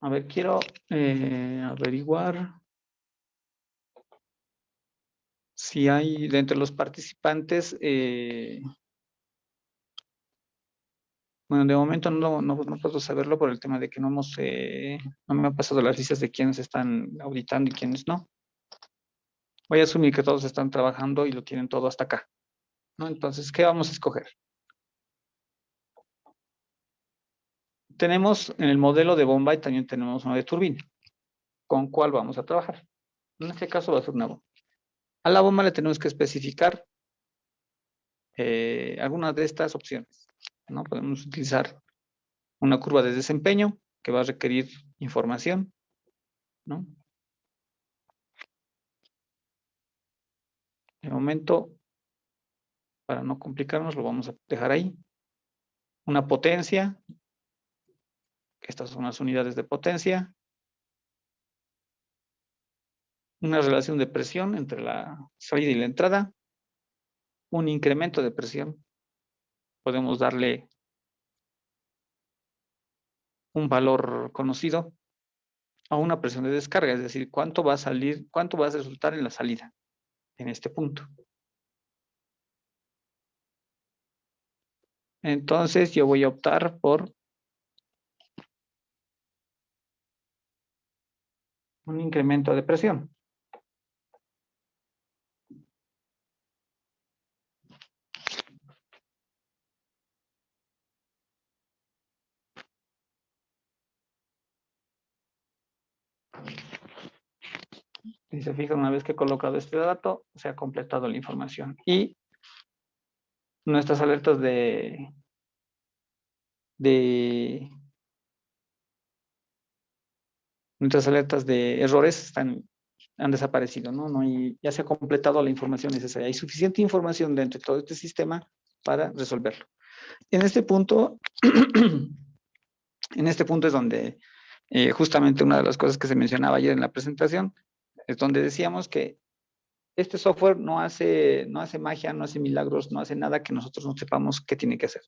A ver, quiero averiguar si hay de entre los participantes, bueno, de momento no puedo saberlo por el tema de que no me han pasado las listas de quienes están auditando y quienes no. Voy a asumir que todos están trabajando y lo tienen todo hasta acá, ¿no? Entonces, ¿qué vamos a escoger? Tenemos en el modelo de bomba y también tenemos uno de turbina. ¿Con cuál vamos a trabajar? En este caso va a ser una bomba. A la bomba le tenemos que especificar algunas de estas opciones, ¿no? Podemos utilizar una curva de desempeño que va a requerir información, ¿no? De momento, para no complicarnos, lo vamos a dejar ahí. Una potencia, estas son las unidades de potencia. Una relación de presión entre la salida y la entrada. Un incremento de presión. Podemos darle un valor conocido a una presión de descarga, es decir, cuánto va a salir, cuánto va a resultar en la salida en este punto. Entonces yo voy a optar por un incremento de presión. Si se fijan, una vez que he colocado este dato, se ha completado la información. Y nuestras alertas de nuestras alertas de errores han desaparecido, ¿no? Y ya se ha completado la información necesaria. Hay suficiente información dentro de todo este sistema para resolverlo. En este punto, en este punto es donde justamente una de las cosas que se mencionaba ayer en la presentación, es donde decíamos que este software no hace magia, no hace milagros, no hace nada que nosotros no sepamos qué tiene que hacer.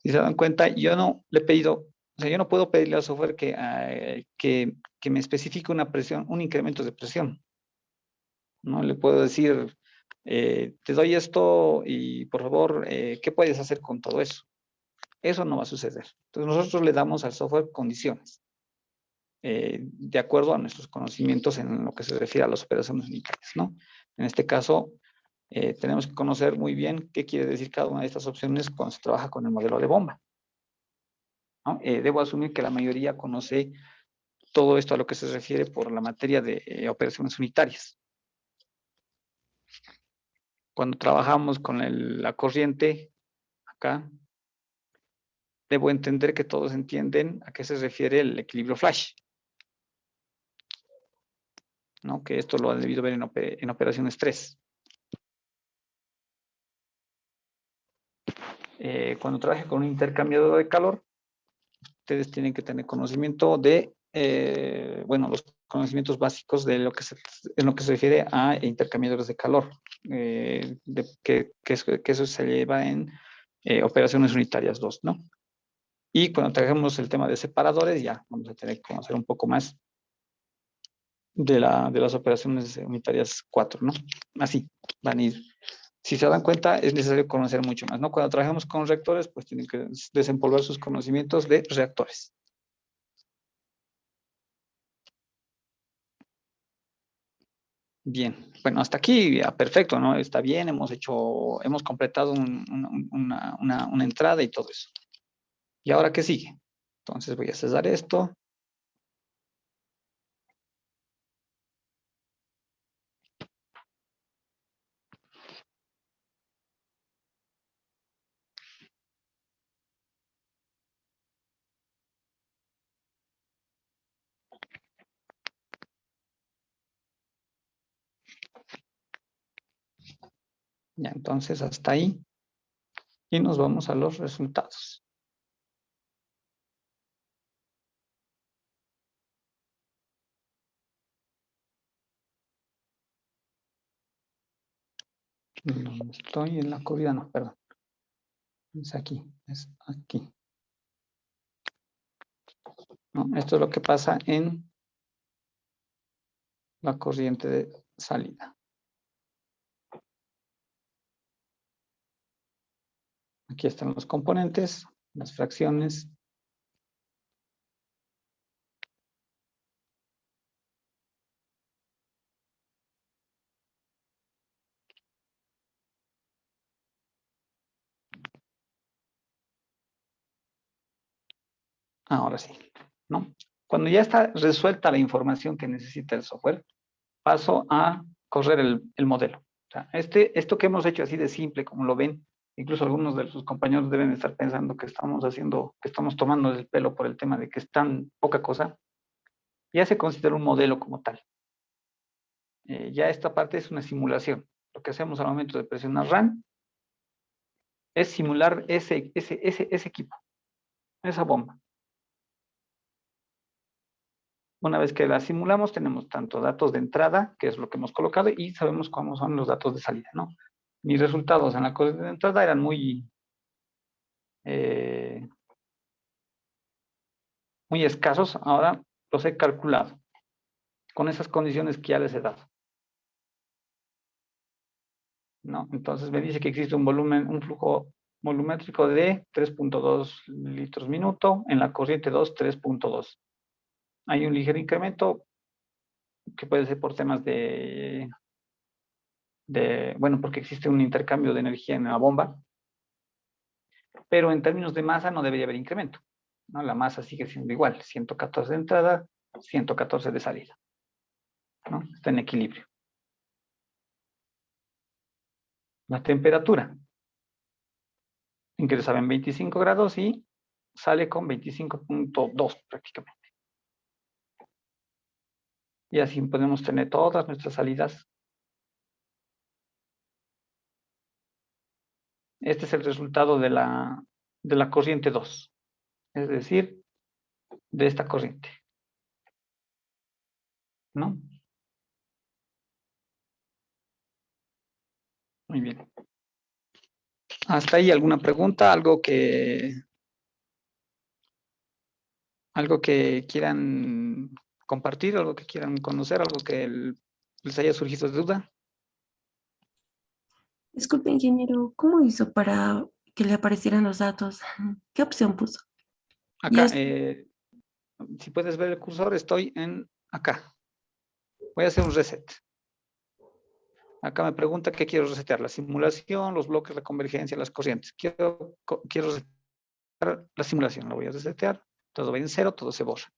Si se dan cuenta, yo no le he pedido, o sea, yo no puedo pedirle al software que me especifique una presión, un incremento de presión. No le puedo decir, te doy esto y por favor, ¿qué puedes hacer con todo eso? Eso no va a suceder. Entonces nosotros le damos al software condiciones, de acuerdo a nuestros conocimientos en lo que se refiere a las operaciones unitarias, ¿no? En este caso, tenemos que conocer muy bien qué quiere decir cada una de estas opciones cuando se trabaja con el modelo de bomba, ¿no? Debo asumir que la mayoría conoce todo esto a lo que se refiere por la materia de operaciones unitarias. Cuando trabajamos con la corriente, acá, debo entender que todos entienden a qué se refiere el equilibrio flash, ¿no? Que esto lo han debido ver en operaciones 3. Cuando trabaje con un intercambiador de calor, ustedes tienen que tener conocimiento de, bueno, los conocimientos básicos de en lo que se refiere a intercambiadores de calor, que eso se lleva en operaciones unitarias 2, ¿no? Y cuando trabajemos el tema de separadores, ya vamos a tener que conocer un poco más de las operaciones unitarias 4, ¿no? Así van a ir. Si se dan cuenta, es necesario conocer mucho más, ¿no? Cuando trabajamos con reactores, pues tienen que desempolvar sus conocimientos de reactores. Bien, bueno, hasta aquí ya, perfecto, ¿no? Está bien, hemos completado una entrada y todo eso. ¿Y ahora qué sigue? Entonces voy a cesar esto. Ya, entonces hasta ahí. Y nos vamos a los resultados. ¿Dónde estoy? En la corrida, no, perdón. Es aquí, es aquí. No, esto es lo que pasa en la corriente de salida. Aquí están los componentes, las fracciones. Ahora sí, ¿no? Cuando ya está resuelta la información que necesita el software, paso a correr el modelo. O sea, esto que hemos hecho así de simple, como lo ven, incluso algunos de sus compañeros deben estar pensando que estamos tomando el pelo por el tema de que es tan poca cosa, ya se considera un modelo como tal. Ya esta parte es una simulación. Lo que hacemos al momento de presionar Run es simular ese equipo, esa bomba. Una vez que la simulamos, tenemos tanto datos de entrada, que es lo que hemos colocado, y sabemos cómo son los datos de salida, ¿no? Mis resultados en la corriente de entrada eran muy escasos. Ahora los he calculado con esas condiciones que ya les he dado, ¿no? Entonces me dice que existe un flujo volumétrico de 3.2 litros minuto, en la corriente 2, 3.2. Hay un ligero incremento que puede ser por temas bueno, porque existe un intercambio de energía en la bomba, pero en términos de masa no debería haber incremento, ¿no? La masa sigue siendo igual, 114 de entrada, 114 de salida. ¿no? Está en equilibrio. La temperatura ingresaba en 25 grados y sale con 25.2 prácticamente. Y así podemos tener todas nuestras salidas. Este es el resultado de la corriente 2, es decir, de esta corriente, ¿no? Muy bien. ¿Hasta ahí alguna pregunta? ¿Algo que quieran compartir? ¿Algo que quieran conocer? ¿Algo que les haya surgido de duda? Disculpe, ingeniero, ¿cómo hizo para que le aparecieran los datos? ¿Qué opción puso? Acá, es- si puedes ver el cursor, estoy en acá. Voy a hacer un reset. Acá me pregunta qué quiero resetear, la simulación, los bloques, la convergencia, las corrientes. Quiero resetear la simulación, la voy a resetear, todo va en cero, todo se borra.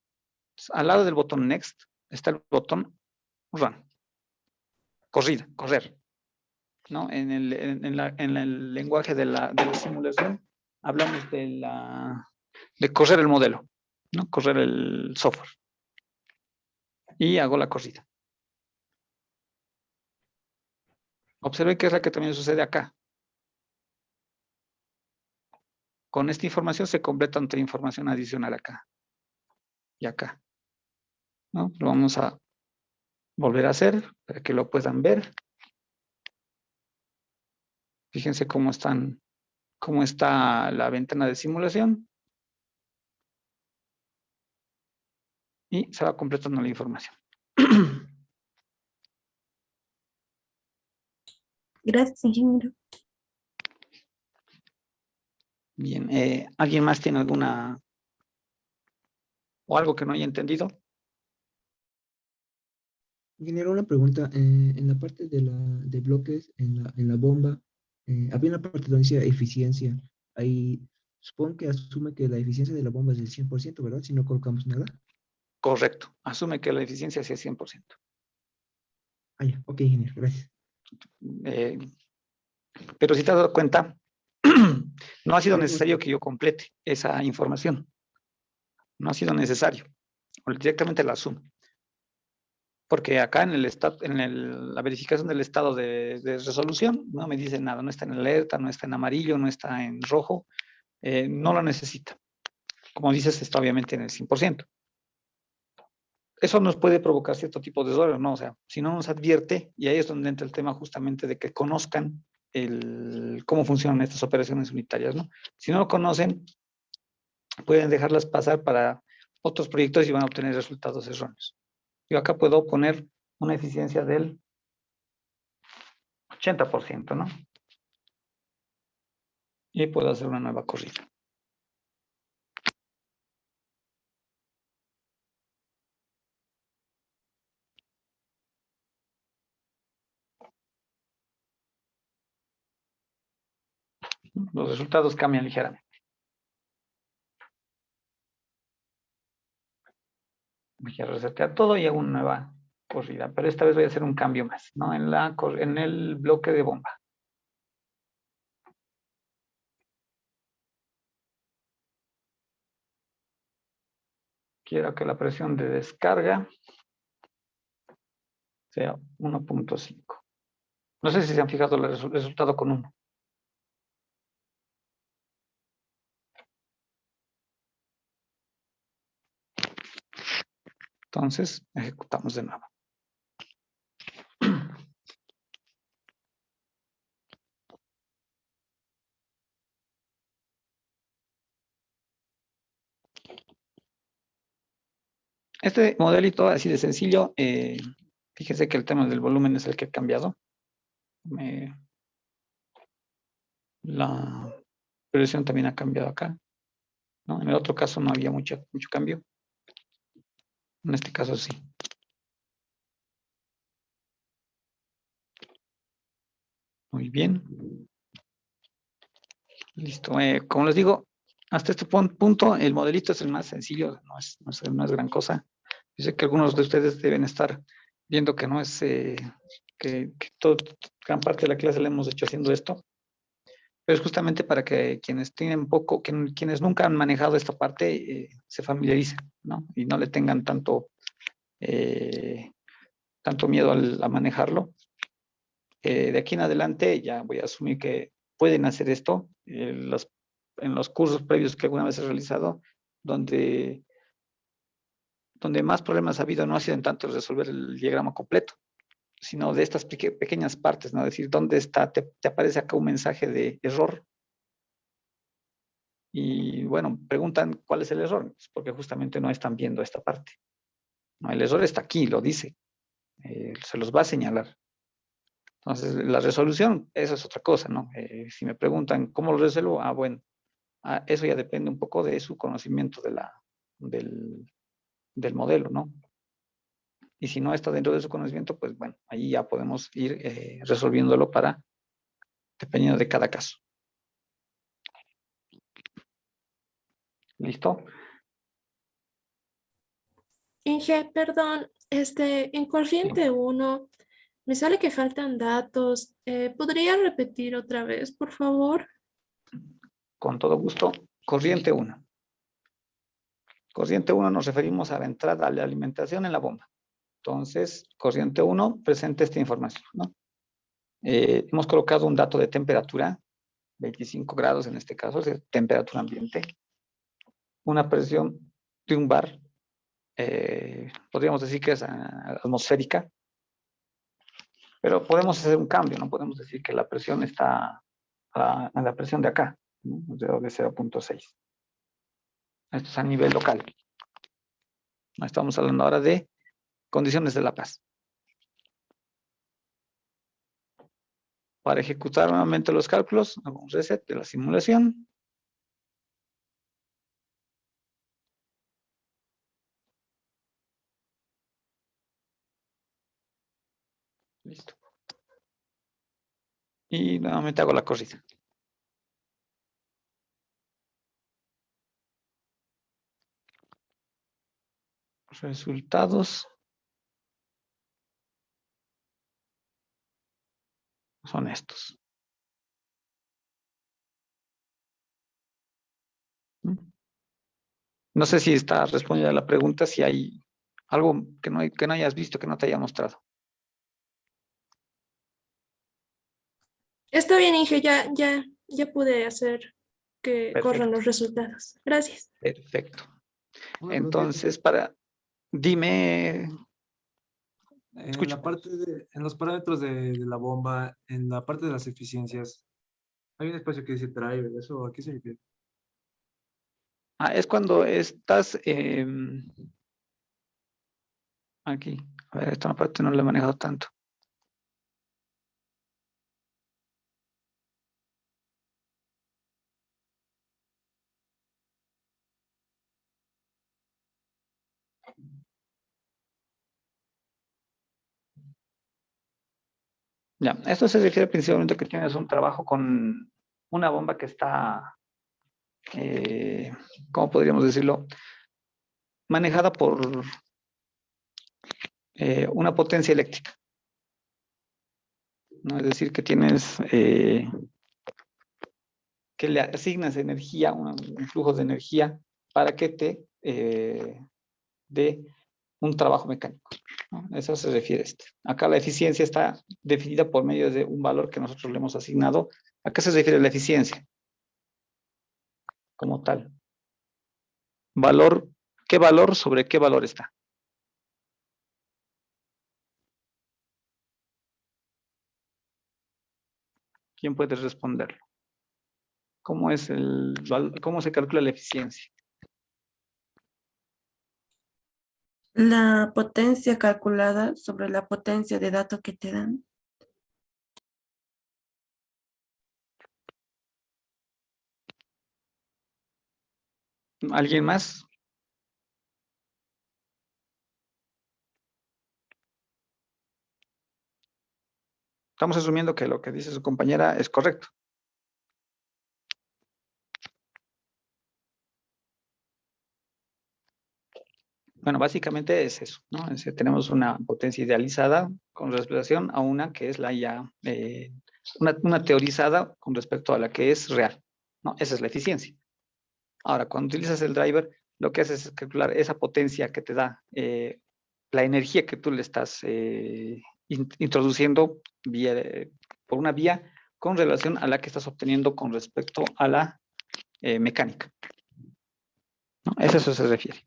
Entonces, al lado del botón Next está el botón Run, correr, ¿no? En el lenguaje de la simulación hablamos de correr el modelo, ¿no? Correr el software. Y hago la corrida. Observen que es la que también sucede acá. Con esta información se completa otra información adicional acá y acá, ¿no? Lo vamos a volver a hacer para que lo puedan ver. Fíjense cómo está la ventana de simulación. Y se va completando la información. Gracias, ingeniero. Bien, ¿alguien más tiene alguna o algo que no haya entendido? Ingeniero, una pregunta. En la parte de bloques, en la bomba, había una parte donde decía eficiencia. Ahí supongo que asume que la eficiencia de la bomba es del 100%, ¿verdad? Si no colocamos nada. Correcto. Asume que la eficiencia sea 100%. Ah, ya. Ok, ingeniero, gracias. Eh, pero si te has dado cuenta, no ha sido necesario que yo complete esa información. No ha sido necesario. Directamente la asumo. Porque acá en la verificación del estado de resolución no me dice nada, no está en alerta, no está en amarillo, no está en rojo, no lo necesita. Como dices, está obviamente en el 100%. Eso nos puede provocar cierto tipo de errores, ¿no? O sea, si no nos advierte, y ahí es donde entra el tema justamente de que conozcan cómo funcionan estas operaciones unitarias, ¿no? Si no lo conocen, pueden dejarlas pasar para otros proyectos y van a obtener resultados erróneos. Yo acá puedo poner una eficiencia del 80%, ¿no? Y puedo hacer una nueva corrida. Los resultados cambian ligeramente. Voy a resetear todo y hago una nueva corrida, pero esta vez voy a hacer un cambio más, ¿no? En el bloque de bomba. Quiero que la presión de descarga sea 1.5. No sé si se han fijado el resultado con 1. Entonces, ejecutamos de nuevo. Este modelito así de sencillo, fíjense que el tema del volumen es el que ha cambiado. La presión también ha cambiado acá, ¿no? En el otro caso no había mucho cambio. En este caso sí. Muy bien. Listo. Como les digo, hasta este punto el modelito es el más sencillo, no es gran cosa. Yo sé que algunos de ustedes deben estar viendo que no es, gran parte de la clase la hemos hecho haciendo esto, pero es justamente para que quienes tienen poco, quienes nunca han manejado esta parte, se familiaricen, ¿no? Y no le tengan tanto miedo a manejarlo. De aquí en adelante ya voy a asumir que pueden hacer esto. En los cursos previos que alguna vez he realizado, donde más problemas ha habido no ha sido en tanto resolver el diagrama completo, sino de estas pequeñas partes, ¿no? Es decir, ¿dónde está? Te aparece acá un mensaje de error. Y bueno, preguntan cuál es el error, pues porque justamente no están viendo esta parte. No, el error está aquí, lo dice. Se los va a señalar. Entonces, la resolución, eso es otra cosa, ¿no? Si me preguntan cómo lo resuelvo, bueno, eso ya depende un poco de su conocimiento del modelo, ¿no? Y si no está dentro de su conocimiento, pues bueno, ahí ya podemos ir resolviéndolo dependiendo de cada caso. ¿Listo? Inge, perdón, en corriente uno me sale que faltan datos. ¿Podría repetir otra vez, por favor? Con todo gusto. Corriente 1. Corriente 1 nos referimos a la entrada a la alimentación en la bomba. Entonces, corriente 1 presenta esta información, ¿no? Hemos colocado un dato de temperatura, 25 grados en este caso, es temperatura ambiente. Una presión de un bar, podríamos decir que es atmosférica, pero podemos hacer un cambio, no podemos decir que la presión está a la presión de acá, ¿no? De 0.6. Esto es a nivel local. Estamos hablando ahora de condiciones de La Paz. Para ejecutar nuevamente los cálculos, hago un reset de la simulación. Listo. Y nuevamente hago la corrida. Resultados son estos. No sé si está respondida la pregunta, si hay algo que no hayas visto, que no te haya mostrado. Está bien, Inge, ya pude hacer que corran Perfecto, los resultados. Gracias. perfecto. Una Entonces, dime, En escucho. la parte en los parámetros de la bomba, en la parte de las eficiencias, hay un espacio que dice driver, ¿eso a qué se refiere? Es cuando estás aquí. A ver, esta parte no la he manejado tanto. Ya, esto se refiere principalmente a que tienes un trabajo con una bomba que está, ¿cómo podríamos decirlo? Manejada por una potencia eléctrica, ¿no? Es decir, que tienes, que le asignas energía, un flujo de energía para que te dé un trabajo mecánico, ¿no? A eso se refiere este. Acá la eficiencia está definida por medio de un valor que nosotros le hemos asignado. ¿A qué se refiere la eficiencia? Como tal. Valor, ¿qué valor sobre qué valor está? ¿Quién puede responderlo? ¿Cómo se calcula la eficiencia? La potencia calculada sobre la potencia de datos que te dan. ¿Alguien más? Estamos asumiendo que lo que dice su compañera es correcto. Bueno, básicamente es eso, ¿no? Tenemos una potencia idealizada con relación a una que es la ya, una teorizada con respecto a la que es real, ¿no? Esa es la eficiencia. Ahora, cuando utilizas el driver, lo que haces es calcular esa potencia que te da la energía que tú le estás introduciendo por una vía con relación a la que estás obteniendo con respecto a la mecánica, ¿no? Eso se refiere.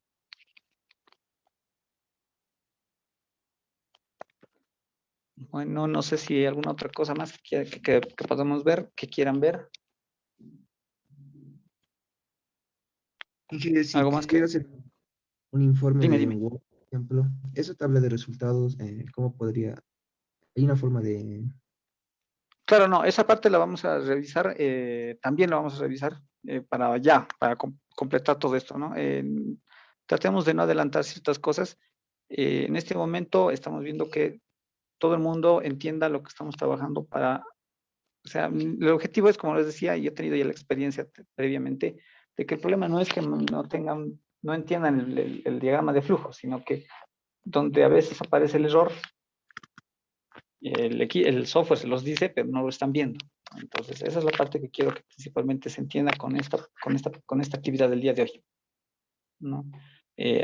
Bueno, no sé si hay alguna otra cosa más que podamos ver, que quieran ver. Ingeniero, si ¿Algo más que? quisiera hacer un informe Dime, de dime. Word, por ejemplo, esa tabla de resultados, ¿cómo podría? Hay una forma de... Claro, no, esa parte la vamos a revisar, también la vamos a revisar para completar todo esto, ¿no? Tratemos de no adelantar ciertas cosas. En este momento estamos viendo que todo el mundo entienda lo que estamos trabajando o sea, el objetivo es, como les decía, y yo he tenido ya la experiencia previamente, de que el problema no es que no entiendan el diagrama de flujo, sino que donde a veces aparece el error, el software se los dice, pero no lo están viendo. Entonces, esa es la parte que quiero que principalmente se entienda con esta actividad del día de hoy, ¿no?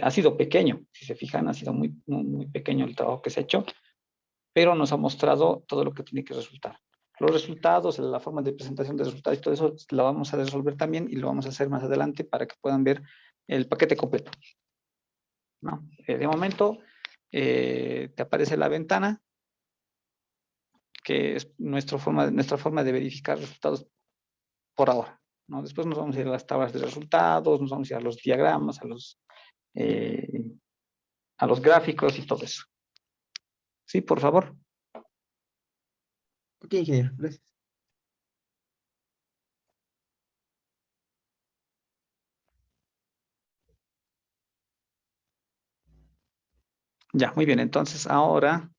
Ha sido pequeño, si se fijan, ha sido muy, muy, muy pequeño el trabajo que se ha hecho, pero nos ha mostrado todo lo que tiene que resultar. Los resultados, la forma de presentación de resultados y todo eso lo vamos a resolver también y lo vamos a hacer más adelante para que puedan ver el paquete completo, ¿no? De momento, te aparece la ventana, que es nuestra forma de verificar resultados por ahora, ¿no? Después nos vamos a ir a las tablas de resultados, nos vamos a ir a los diagramas, eh, a los gráficos y todo eso. Sí, por favor. Ok, ingeniero, gracias. Ya, muy bien. Entonces, ahora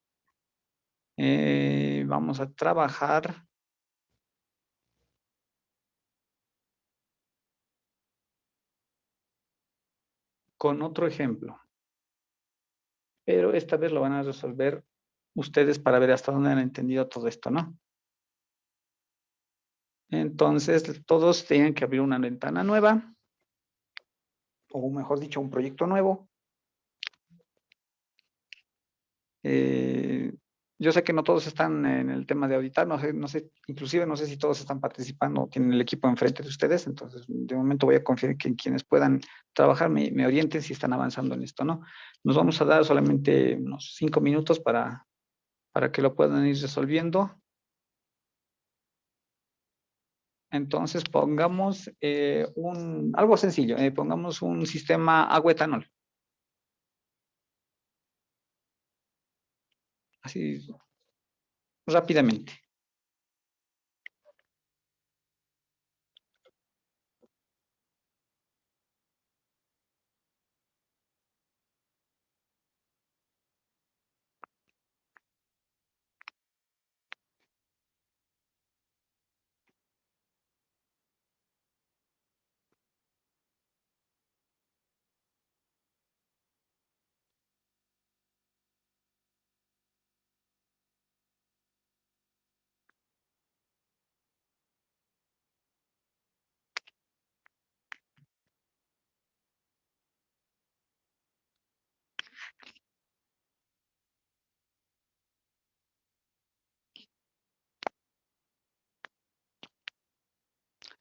vamos a trabajar con otro ejemplo, pero esta vez lo van a resolver ustedes para ver hasta dónde han entendido todo esto, ¿no? Entonces, todos tienen que abrir una ventana nueva, o mejor dicho, un proyecto nuevo. Yo sé que no todos están en el tema de auditar, inclusive no sé si todos están participando o tienen el equipo enfrente de ustedes, entonces de momento voy a confiar en que quienes puedan trabajar me orienten si están avanzando en esto, ¿no? Nos vamos a dar solamente unos 5 minutos para que lo puedan ir resolviendo. Entonces pongamos algo sencillo, pongamos un sistema agua-etanol. Así rápidamente.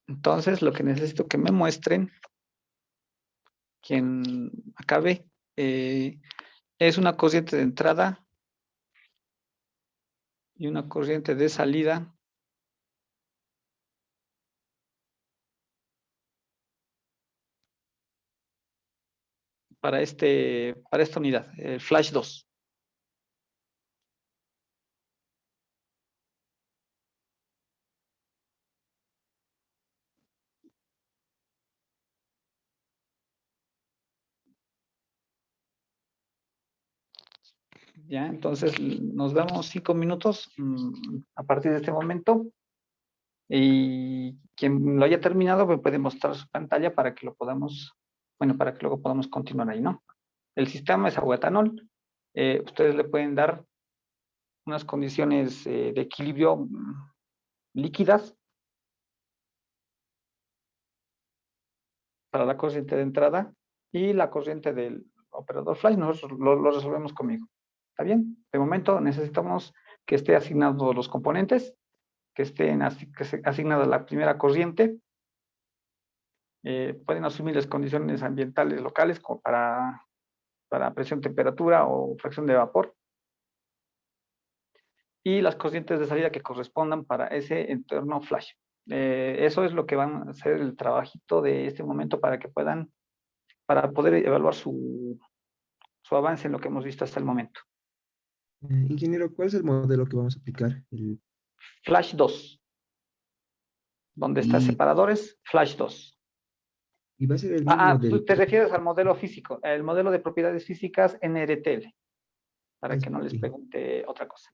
Entonces lo que necesito que me muestren, quien acabe, es una corriente de entrada y una corriente de salida para esta unidad, el Flash 2. Ya, entonces nos damos 5 minutos a partir de este momento y quien lo haya terminado me puede mostrar su pantalla para que lo podamos, bueno, para que luego podamos continuar ahí, ¿no? el sistema es agua etanol. Ustedes le pueden dar unas condiciones de equilibrio líquidas para la corriente de entrada y la corriente del operador flash. Nosotros lo resolvemos conmigo. ¿Está bien? De momento necesitamos que esté asignado los componentes, que estén asignada la primera corriente. Pueden asumir las condiciones ambientales locales para presión, temperatura o fracción de vapor. Y las corrientes de salida que correspondan para ese entorno flash. Eso es lo que van a hacer el trabajito de este momento para poder evaluar su avance en lo que hemos visto hasta el momento. Ingeniero, ¿cuál es el modelo que vamos a aplicar? Flash 2. ¿Dónde está Y, separadores? Flash 2. y va a ser el mismo Tú del... te refieres al modelo físico, el modelo de propiedades físicas NRTL, para que no les sí. pregunte otra cosa.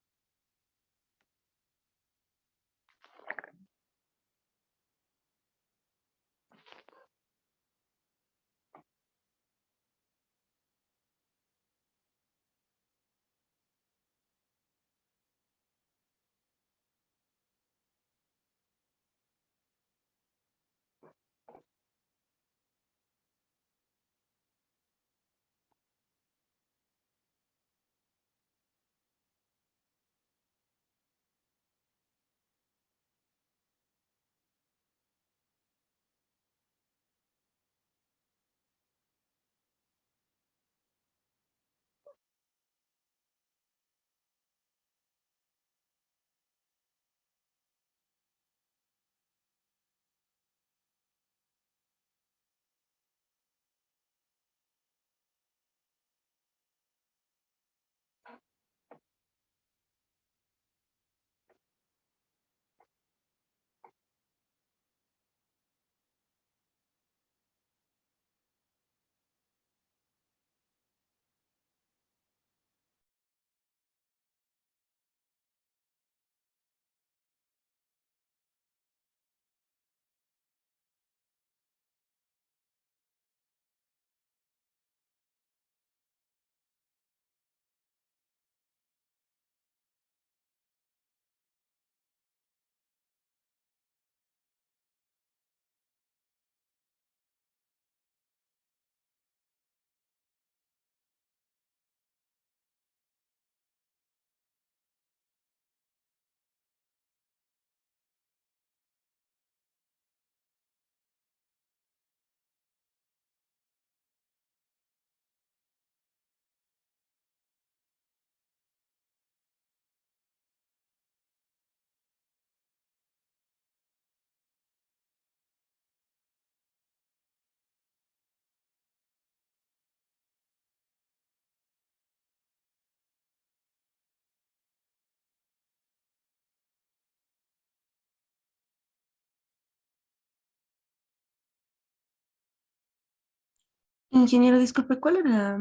Ingeniero, disculpe, ¿cuál era?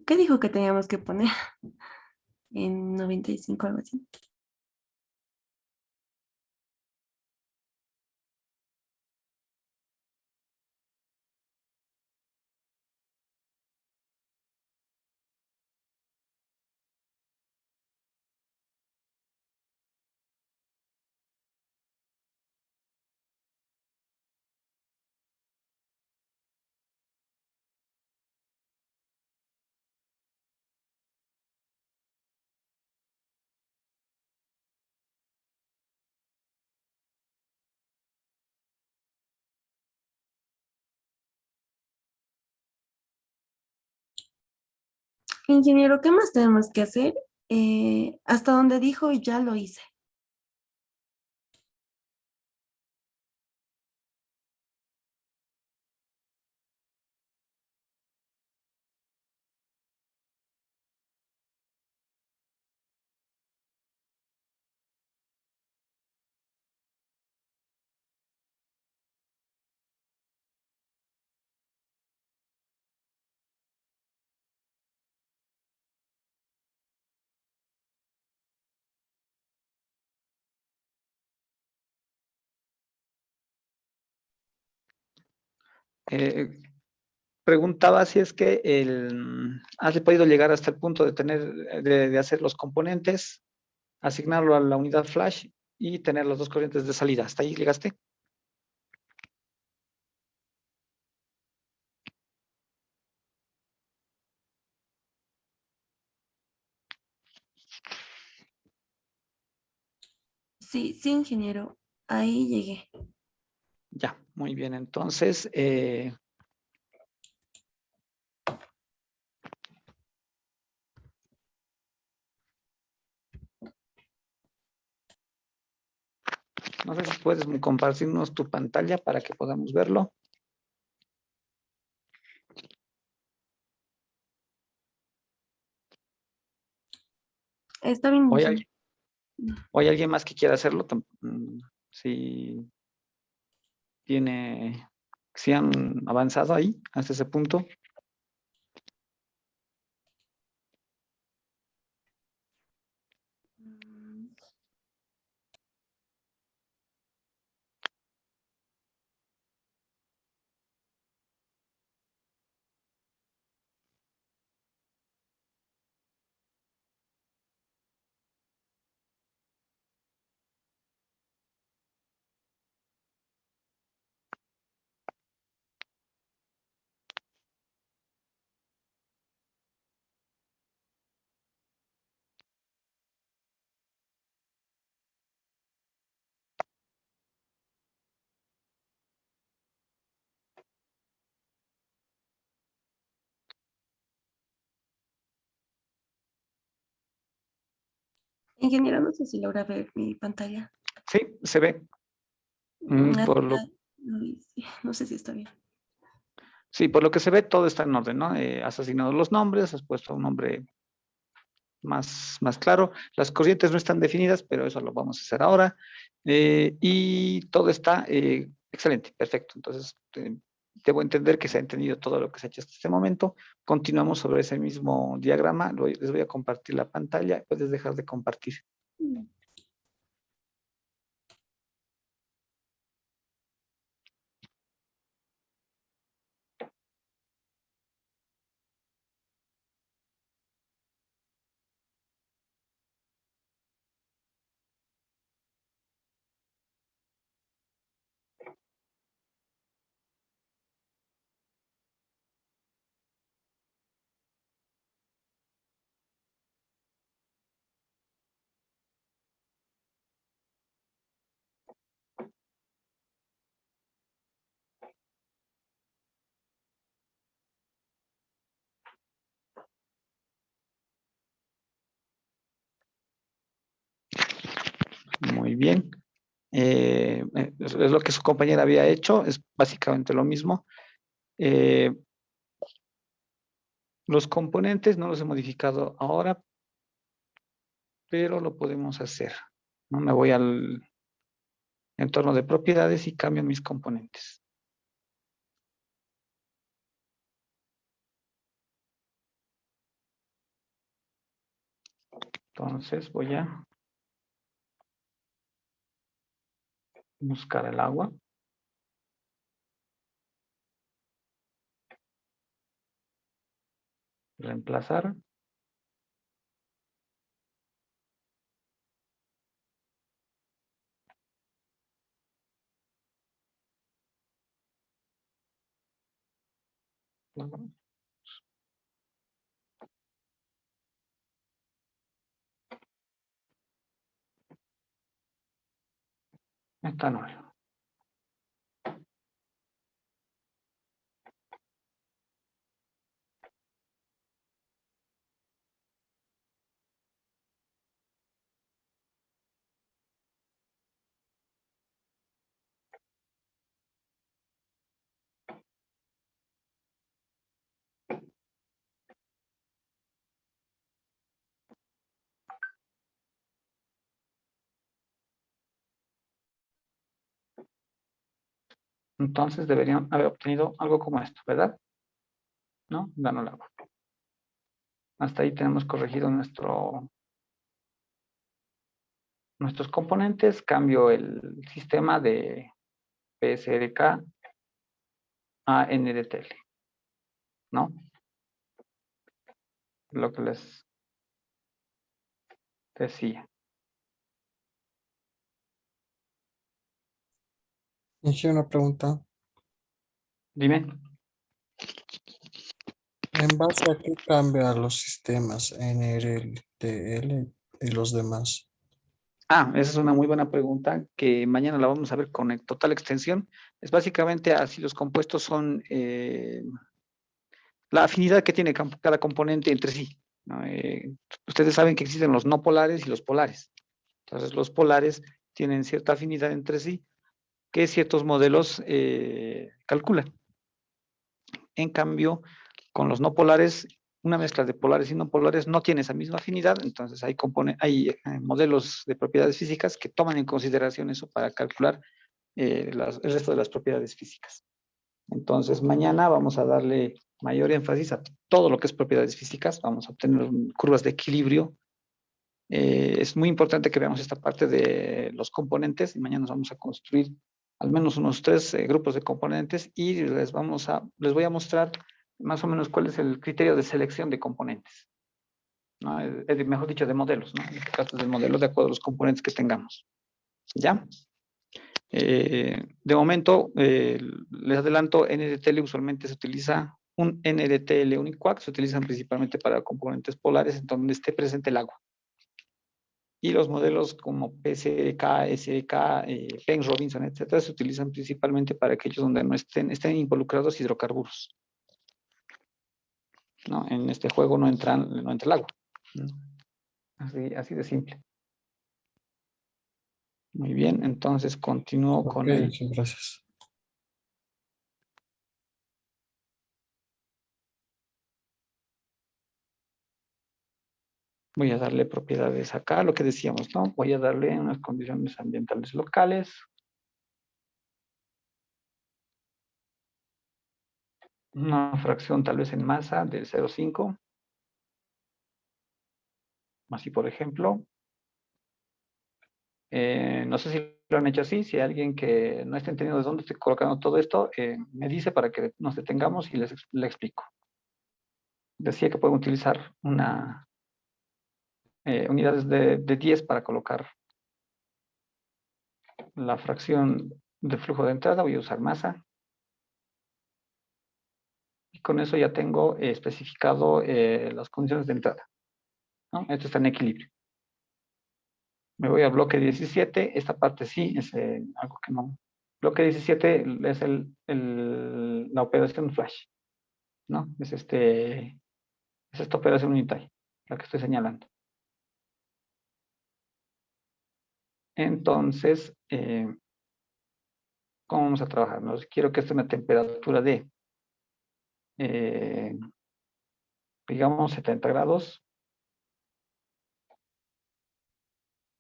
¿Qué dijo que teníamos que poner en 95 algo así? Ingeniero, ¿qué más tenemos que hacer? Hasta donde dijo ya lo hice. Eh, preguntaba si es que has podido llegar hasta el punto de tener, de hacer los componentes, asignarlo a la unidad flash y tener las dos corrientes de salida. ¿Hasta ahí llegaste? Sí, sí, ingeniero. Ahí llegué. Ya, muy bien. Entonces, no sé si puedes compartirnos tu pantalla para que podamos verlo. Está bien, ¿O hay ingeniero. alguien, o hay alguien más que quiera hacerlo? Si tiene, si han avanzado ahí, hasta ese punto. Ingeniero, no sé si logra ver mi pantalla. Sí, se ve. Ah, Por lo, no sé si está bien. sí, por lo que se ve, todo está en orden, ¿no? Has asignado los nombres, has puesto un nombre más claro. Las corrientes no están definidas, pero eso lo vamos a hacer ahora. Y todo está excelente, perfecto. Entonces, debo entender que se ha entendido todo lo que se ha hecho hasta este momento. Continuamos sobre ese mismo diagrama. Les voy a compartir la pantalla. Puedes dejar de compartir. Muy bien. Es lo que su compañera había hecho, es básicamente lo mismo. Eh, los componentes no los he modificado ahora, pero lo podemos hacer, ¿no? Me voy al entorno de propiedades y cambio mis componentes. Entonces voy a buscar el agua. Reemplazar. Etanol. Entonces deberían haber obtenido algo como esto, ¿verdad? ¿No? Ganó el agua. Hasta ahí tenemos corregido nuestros componentes. Cambio el sistema de PSRK a NDTL. ¿no? Lo que les decía. Inge, una pregunta. Dime. ¿En base a qué cambian los sistemas NRL, TL y los demás? Esa es una muy buena pregunta que mañana la vamos a ver con total extensión. Es básicamente así, los compuestos son la afinidad que tiene cada componente entre sí, ¿no? Ustedes saben que existen los no polares y los polares. Entonces, los polares tienen cierta afinidad entre sí que ciertos modelos calculan. En cambio, con los no polares, una mezcla de polares y no polares no tiene esa misma afinidad, entonces hay modelos de propiedades físicas que toman en consideración eso para calcular el resto de las propiedades físicas. Entonces, mañana vamos a darle mayor énfasis a todo lo que es propiedades físicas, vamos a obtener curvas de equilibrio. Es muy importante que veamos esta parte de los componentes y mañana vamos a construir al menos unos 3 grupos de componentes y les voy a mostrar más o menos cuál es el criterio de selección de componentes, ¿no? Mejor dicho, de modelos, ¿no? En este caso, de modelos de acuerdo a los componentes que tengamos. ¿Ya? De momento, les adelanto, NDTL usualmente se utiliza un NDTL, un IQUAC, se utilizan principalmente para componentes polares en donde esté presente el agua. Y los modelos como PCDK, SDK, Penn Robinson, etcétera, se utilizan principalmente para aquellos donde no estén involucrados hidrocarburos, ¿no? En este juego no entra el agua. Así de simple. Muy bien, entonces continúo con Ok, el... sí, gracias. Voy a darle propiedades acá, lo que decíamos, ¿no? Voy a darle unas condiciones ambientales locales. Una fracción tal vez en masa del 0,5. Así, por ejemplo. No sé si lo han hecho así. Si hay alguien que no esté entendiendo de dónde estoy colocando todo esto, me dice para que nos detengamos y le explico. Decía que pueden utilizar unidades de 10 para colocar la fracción de flujo de entrada. Voy a usar masa. Y con eso ya tengo especificado las condiciones de entrada, ¿no? Esto está en equilibrio. Me voy al bloque 17. Esta parte sí es algo que no. Bloque 17 es la operación flash, ¿no? Es esta operación unitaria, la que estoy señalando. Entonces, ¿cómo vamos a trabajar? ¿No? Quiero que esté una temperatura de, digamos, 70 grados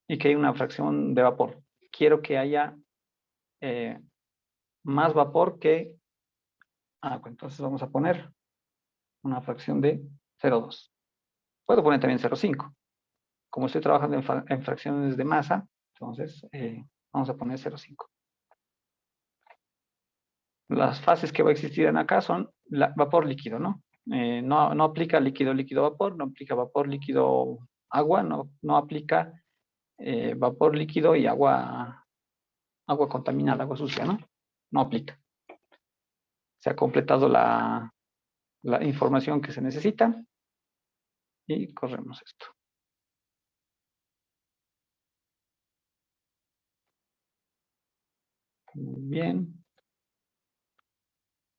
y que hay una fracción de vapor. Quiero que haya más vapor que agua. Entonces vamos a poner una fracción de 0,2. Puedo poner también 0,5. Como estoy trabajando en fracciones de masa, entonces vamos a poner 0,5. Las fases que va a existir en acá son vapor líquido, ¿no? No aplica líquido, líquido, vapor, no aplica vapor líquido, agua, no aplica vapor líquido y agua contaminada, agua sucia, ¿no? No aplica. Se ha completado la información que se necesita y corremos esto. Muy bien.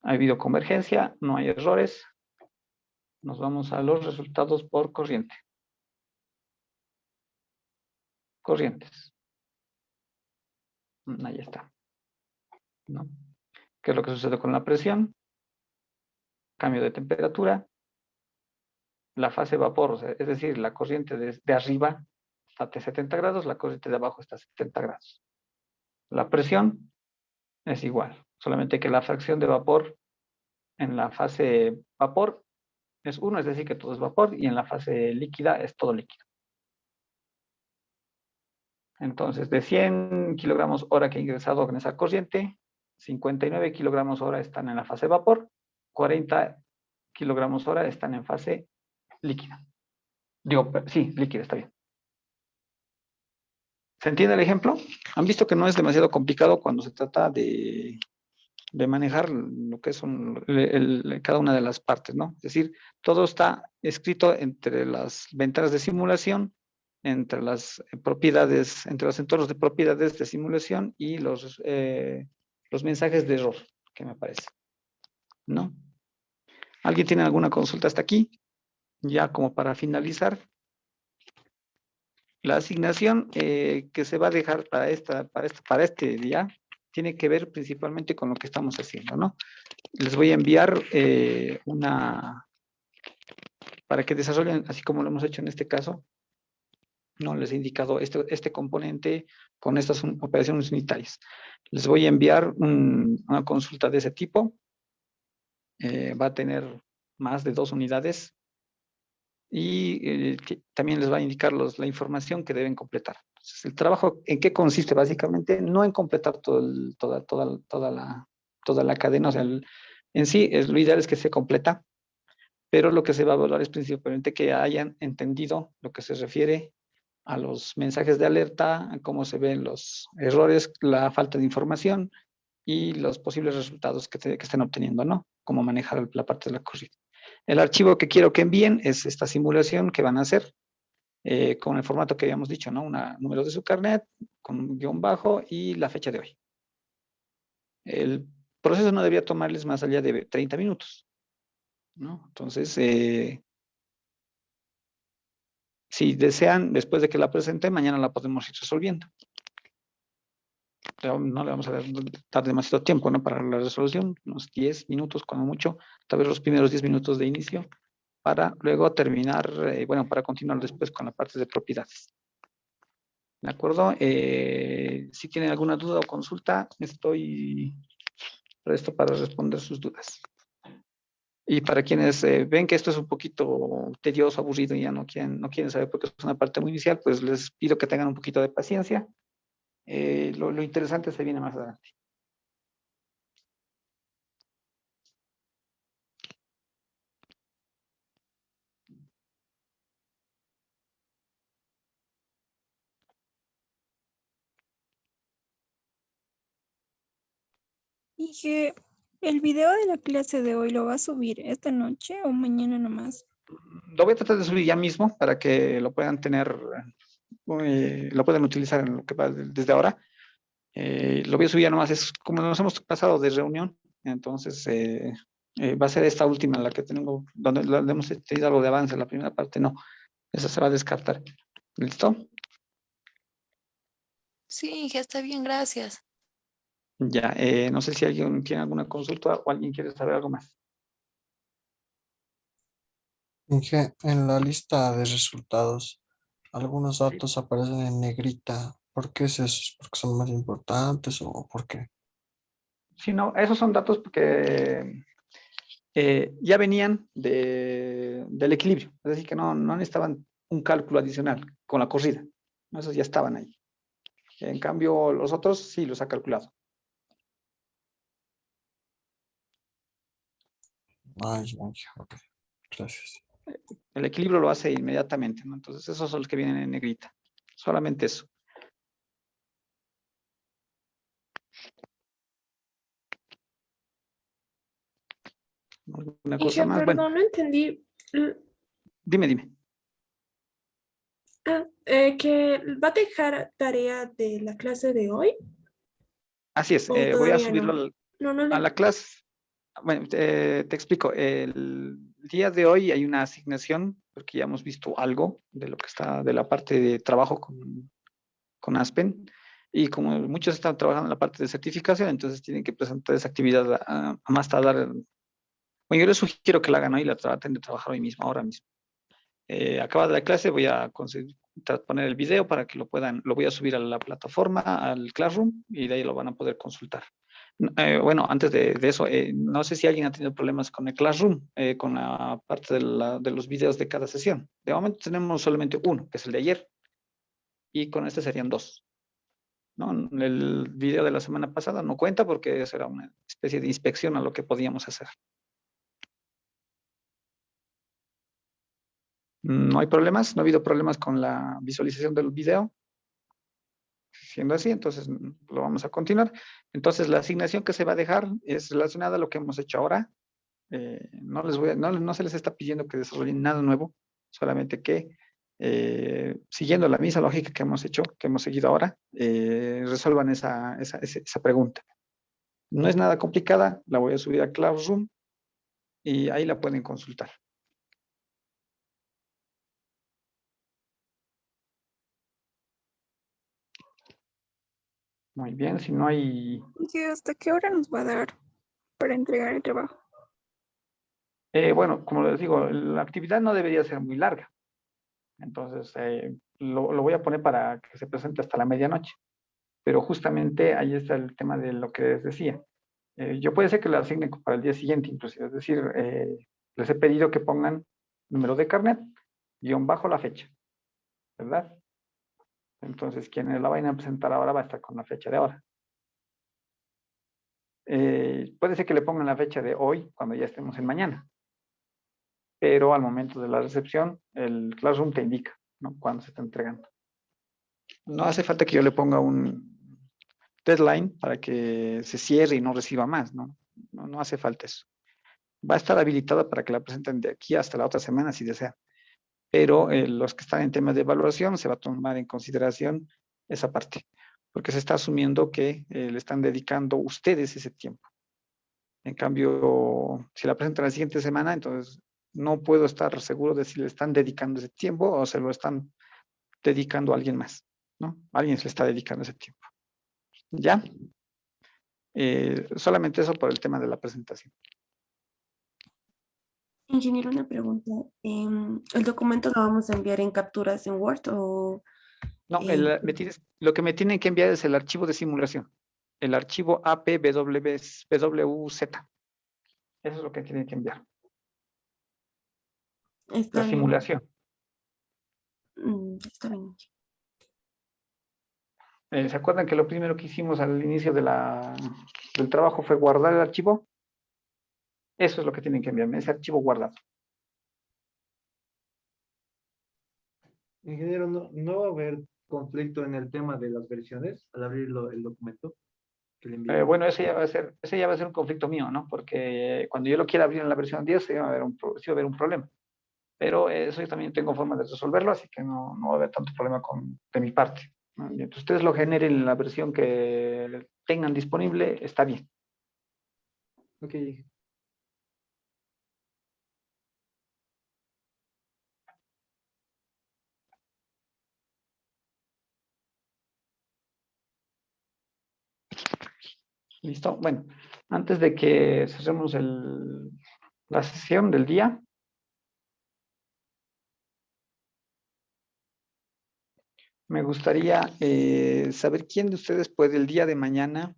Ha habido convergencia, no hay errores. Nos vamos a los resultados por corriente. Corrientes. Ahí está, ¿no? ¿Qué es lo que sucede con la presión? Cambio de temperatura. La fase vapor, es decir, la corriente de arriba está a 70 grados, la corriente de abajo está a 70 grados. La presión es igual, solamente que la fracción de vapor en la fase vapor es 1, es decir, que todo es vapor, y en la fase líquida es todo líquido. Entonces, de 100 kilogramos hora que he ingresado en esa corriente, 59 kilogramos hora están en la fase vapor, 40 kilogramos hora están en fase líquida. Digo, sí, líquida, está bien. ¿Se entiende el ejemplo? Han visto que no es demasiado complicado cuando se trata de manejar lo que son cada una de las partes, ¿no? Es decir, todo está escrito entre las ventanas de simulación, entre las propiedades, entre los entornos de propiedades de simulación y los mensajes de error, que me parece, ¿no? ¿Alguien tiene alguna consulta hasta aquí? Ya como para finalizar, la asignación que se va a dejar para este día tiene que ver principalmente con lo que estamos haciendo, ¿no? Les voy a enviar para que desarrollen, así como lo hemos hecho en este caso, no les he indicado este componente con estas operaciones unitarias. Les voy a enviar una consulta de ese tipo. Va a tener más de 2 unidades y también les va a indicar la información que deben completar. Entonces, el trabajo, ¿en qué consiste? Básicamente, no en completar toda la cadena, o sea, en sí, lo ideal es que se completa, pero lo que se va a evaluar es principalmente que hayan entendido lo que se refiere a los mensajes de alerta, a cómo se ven los errores, la falta de información y los posibles resultados que estén obteniendo, ¿no? Cómo manejar la parte de la corrida. El archivo que quiero que envíen es esta simulación que van a hacer con el formato que habíamos dicho, ¿no? Número de su carnet, con un guión bajo y la fecha de hoy. El proceso no debía tomarles más allá de 30 minutos, ¿no? Entonces, si desean, después de que la presente, mañana la podemos ir resolviendo. No le vamos a dar demasiado tiempo, ¿no? Para la resolución, unos 10 minutos, cuando mucho, tal vez los primeros 10 minutos de inicio, para luego terminar, para continuar después con la parte de propiedades. ¿De acuerdo? Si tienen alguna duda o consulta, estoy presto para responder sus dudas. Y para quienes ven que esto es un poquito tedioso, aburrido y ya no quieren saber porque es una parte muy inicial, pues les pido que tengan un poquito de paciencia. Lo interesante se viene más adelante. Dije, ¿el video de la clase de hoy lo va a subir esta noche o mañana nomás? Lo voy a tratar de subir ya mismo para que lo puedan tener, lo puedan utilizar en lo que va desde ahora. Lo voy a subir ya nomás, es como nos hemos pasado de reunión, entonces va a ser esta última la que tengo, donde hemos tenido algo de avance, la primera parte no, esa se va a descartar. ¿Listo? Sí, Inge, está bien, gracias. Ya, no sé si alguien tiene alguna consulta o alguien quiere saber algo más. Inge, en la lista de resultados, algunos datos aparecen en negrita. ¿Por qué es eso? ¿Es porque son más importantes o por qué? Sí, no, esos son datos que ya venían del equilibrio, es decir, que no necesitaban un cálculo adicional con la corrida, ¿no? Esos ya estaban ahí. En cambio, los otros sí los ha calculado. Ay, ya, ok. Gracias. El equilibrio lo hace inmediatamente, ¿no? Entonces, esos son los que vienen en negrita. Solamente eso. ¿Alguna cosa Inge, más? Bueno, perdón, no entendí. dime. ¿Que va a dejar tarea de la clase de hoy Así es, o voy a todavía subirlo no? No, no a le... la clase. Bueno, te explico. El día de hoy hay una asignación, porque ya hemos visto algo de lo que está de la parte de trabajo con Aspen. Y como muchos están trabajando en la parte de certificación, entonces tienen que presentar esa actividad a más tardar. Bueno, yo les sugiero que la hagan hoy y la traten de trabajar hoy mismo, ahora mismo. Acabada la clase, voy a poner el video para que lo voy a subir a la plataforma, al Classroom, y de ahí lo van a poder consultar. Bueno, antes de eso, no sé si alguien ha tenido problemas con el Classroom, con la parte de los videos de cada sesión. De momento tenemos solamente uno, que es el de ayer, y con este serían 2. ¿No? El video de la semana pasada no cuenta porque eso era una especie de inspección a lo que podíamos hacer. No hay problemas, no ha habido problemas con la visualización del video. Siendo así, entonces lo vamos a continuar. Entonces, la asignación que se va a dejar es relacionada a lo que hemos hecho ahora. No se les está pidiendo que desarrollen nada nuevo, solamente que siguiendo la misma lógica que hemos hecho, que hemos seguido ahora, resuelvan esa pregunta. No es nada complicada, la voy a subir a Classroom y ahí la pueden consultar. Muy bien, si no hay... ¿Y hasta qué hora nos va a dar para entregar el trabajo? Bueno, como les digo, la actividad no debería ser muy larga. Entonces, lo voy a poner para que se presente hasta la medianoche. Pero justamente ahí está el tema de lo que les decía. Yo puede ser que lo asigne para el día siguiente, inclusive. Es decir, les he pedido que pongan número de carnet, guión bajo la fecha, ¿verdad? Entonces, quienes la vayan a presentar ahora va a estar con la fecha de ahora. Puede ser que le pongan la fecha de hoy, cuando ya estemos en mañana. Pero al momento de la recepción, el Classroom te indica, ¿no?, cuándo se está entregando. No hace falta que yo le ponga un deadline para que se cierre y no reciba más, ¿no? No hace falta eso. Va a estar habilitada para que la presenten de aquí hasta la otra semana si desea. Pero los que están en temas de evaluación se va a tomar en consideración esa parte, porque se está asumiendo que le están dedicando ustedes ese tiempo. En cambio, si la presentan la siguiente semana, entonces no puedo estar seguro de si le están dedicando ese tiempo o se lo están dedicando a alguien más, ¿no? Alguien se le está dedicando ese tiempo. ¿Ya? Solamente eso por el tema de la presentación. Ingeniero, una pregunta. ¿El documento lo vamos a enviar en capturas en Word o...? No, lo que me tienen que enviar es el archivo de simulación. El archivo APWZ. Eso es lo que tienen que enviar. Está La bien. simulación. Está bien. ¿Se acuerdan que lo primero que hicimos al inicio del trabajo fue guardar el archivo? Eso es lo que tienen que enviarme, ese archivo guardado. Ingeniero, ¿no va a haber conflicto en el tema de las versiones al abrir el documento que le envíe? Bueno, ese ya va a ser un conflicto mío, ¿no? Porque cuando yo lo quiera abrir en la versión 10, sí va a haber un problema. Pero eso yo también tengo forma de resolverlo, así que no va a haber tanto problema de mi parte, ¿no? Mientras ustedes lo generen en la versión que tengan disponible, está bien. Ok. ¿Listo? Bueno, antes de que cerremos la sesión del día, me gustaría saber quién de ustedes puede el día de mañana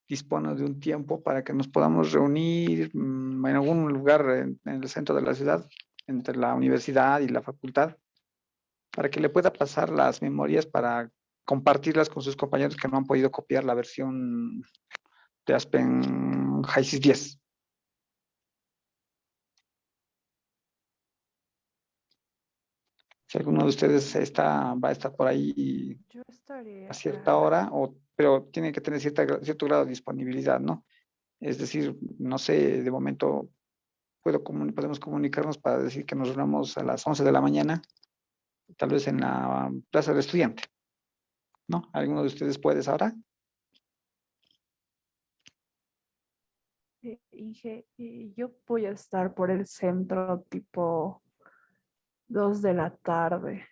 dispone de un tiempo para que nos podamos reunir en algún lugar en el centro de la ciudad, entre la universidad y la facultad, para que le pueda pasar las memorias para compartirlas con sus compañeros que no han podido copiar la versión de Aspen HYSYS 10. Si alguno de ustedes va a estar por ahí Yo estaré. a cierta hora, pero tiene que tener cierto grado de disponibilidad, ¿no? Es decir, no sé, de momento podemos comunicarnos para decir que nos reunamos a las 11 de la mañana, tal vez en la Plaza del Estudiante, ¿no? ¿Alguno de ustedes puede ahora? Inge, yo voy a estar por el centro tipo 2 de la tarde.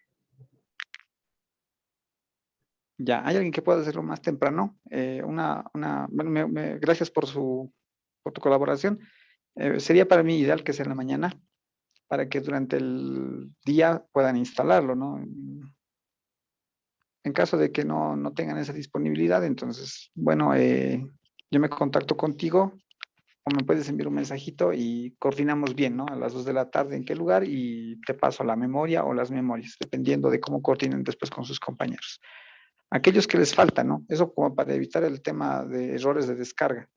Ya, ¿hay alguien que pueda hacerlo más temprano? Bueno, gracias por tu colaboración. Sería para mí ideal que sea en la mañana, para que durante el día puedan instalarlo, ¿no? En caso de que no tengan esa disponibilidad, entonces, bueno, yo me contacto contigo o me puedes enviar un mensajito y coordinamos bien, ¿no? A las 2 de la tarde en qué lugar y te paso la memoria o las memorias, dependiendo de cómo coordinen después con sus compañeros. Aquellos que les falta, ¿no? Eso como para evitar el tema de errores de descarga.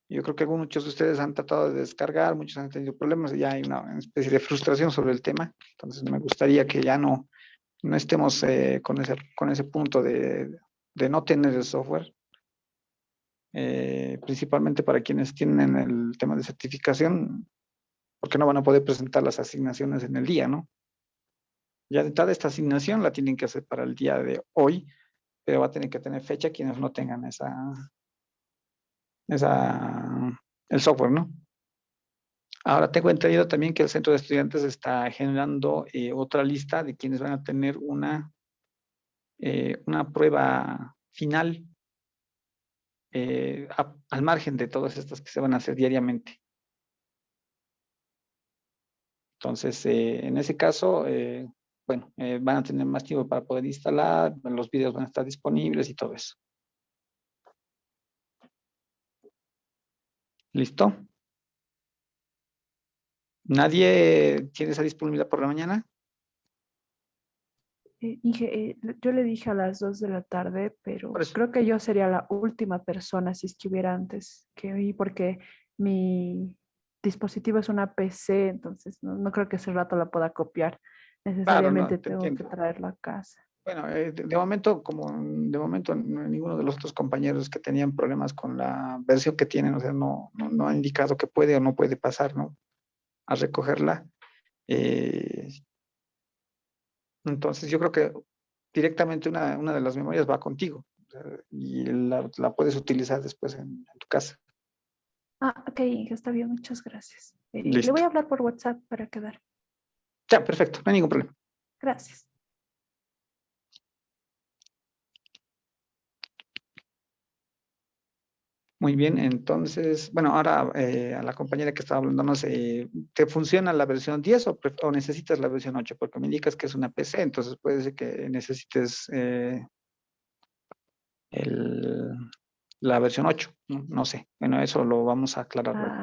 Yo creo que muchos de ustedes han tratado de descargar, muchos han tenido problemas y ya hay una especie de frustración sobre el tema. Entonces me gustaría que ya no estemos con ese punto de no tener el software. Principalmente para quienes tienen el tema de certificación, porque no van a poder presentar las asignaciones en el día, ¿no? Ya de entrada esta asignación la tienen que hacer para el día de hoy, pero va a tener que tener fecha quienes no tengan el software, ¿no? Ahora tengo entendido también que el centro de estudiantes está generando otra lista de quienes van a tener una prueba final al margen de todas estas que se van a hacer diariamente. Entonces, en ese caso, bueno, van a tener más tiempo para poder instalar, los videos van a estar disponibles y todo eso. ¿Listo? ¿Nadie tiene esa disponibilidad por la mañana? Inge, yo le dije a las 2 de la tarde, pero Por eso. creo que yo sería la última persona si es que hubiera antes que hoy, porque mi dispositivo es una PC, entonces no creo que ese rato la pueda copiar. Claro, no, Necesariamente te tengo que entiendo. traerla a casa. Bueno, de momento, ninguno de los otros compañeros que tenían problemas con la versión que tienen, o sea, no ha indicado que puede o no puede pasar, ¿no? A recogerla. Entonces, yo creo que directamente una de las memorias va contigo, o sea, y la puedes utilizar después en tu casa. Ok, Inge, está bien, muchas gracias. Le Listo. voy a hablar por WhatsApp para quedar. Ya, perfecto, no hay ningún problema. Gracias. Muy bien, entonces, bueno, ahora a la compañera que estaba hablando, no sé, ¿te funciona la versión 10 o necesitas la versión 8? Porque me indicas que es una PC, entonces puede ser que necesites la versión 8, no sé. Bueno, eso lo vamos a aclarar luego.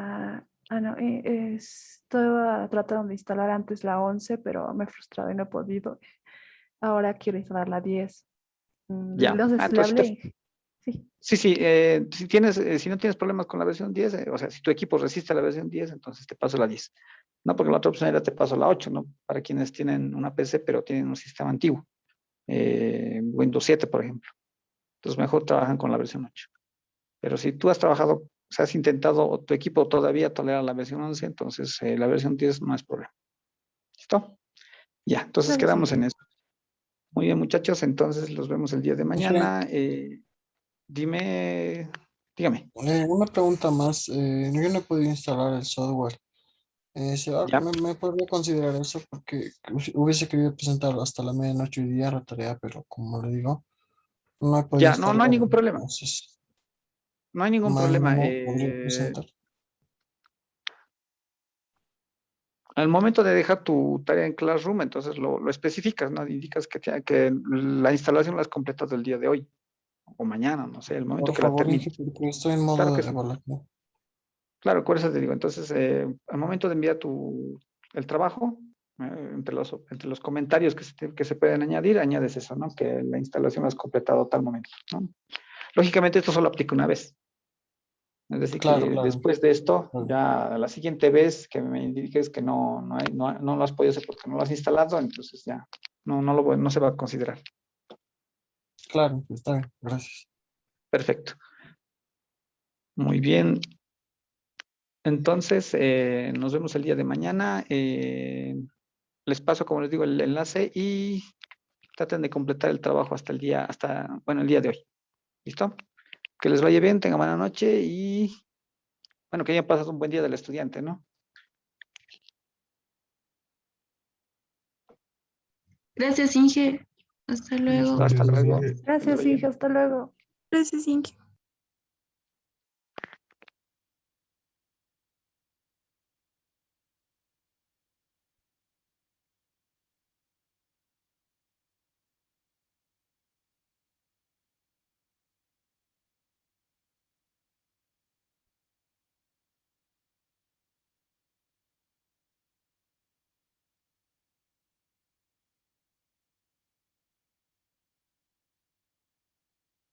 No, estaba tratando de instalar antes la 11, pero me he frustrado y no he podido. Ahora quiero instalar la 10. Ya, Entonces, le entonces hablé. Sí. sí, si no tienes problemas con la versión 10, o sea, si tu equipo resiste a la versión 10, entonces te paso la 10. No, porque la otra opción era te paso la 8, ¿no? Para quienes tienen una PC, pero tienen un sistema antiguo. Windows 7, por ejemplo. Entonces mejor trabajan con la versión 8. Pero si tú has trabajado, o sea, has intentado, o tu equipo todavía tolera la versión 11, entonces la versión 10 no es problema. ¿Listo? Ya, entonces Claro, sí. quedamos en eso. Muy bien, muchachos, entonces los vemos el día de mañana. Dígame. Una pregunta más. Yo no he podido instalar el software. Ya, ¿Me podría considerar eso? Porque hubiese querido presentar hasta la medianoche hoy día la tarea, pero como le digo, no he podido ya, no hay instalar. ningún problema. Entonces, No hay ningún problema. mañana podría presentar. Al momento de dejar tu tarea en Classroom, entonces lo especificas, ¿no? Indicas que la instalación la has completado el día de hoy o mañana, no sé, el momento Por que la favor, Inge, termines. porque estoy en Claro modo que de sí. evaluación. Claro, por eso te digo. Entonces, al momento de enviar el trabajo, entre los comentarios que se pueden añadir, añades eso, ¿no? Que la instalación la has completado tal momento, ¿no? Lógicamente, esto solo aplica una vez. Es decir, Claro, que claro. después de esto, Claro, ya la siguiente vez que me indiques que no lo has podido hacer porque no lo has instalado, entonces ya no se va a considerar. claro, está bien, gracias. Perfecto. Muy bien. Entonces, nos vemos el día de mañana. Les paso, como les digo, el enlace y traten de completar el trabajo hasta el día de hoy. ¿Listo? Que les vaya bien, tengan buena noche y, bueno, que hayan pasado un buen día del estudiante, ¿no? Gracias, Inge. Hasta luego. Listo, hasta luego. Gracias, Inge. Hasta luego. Gracias, Inge.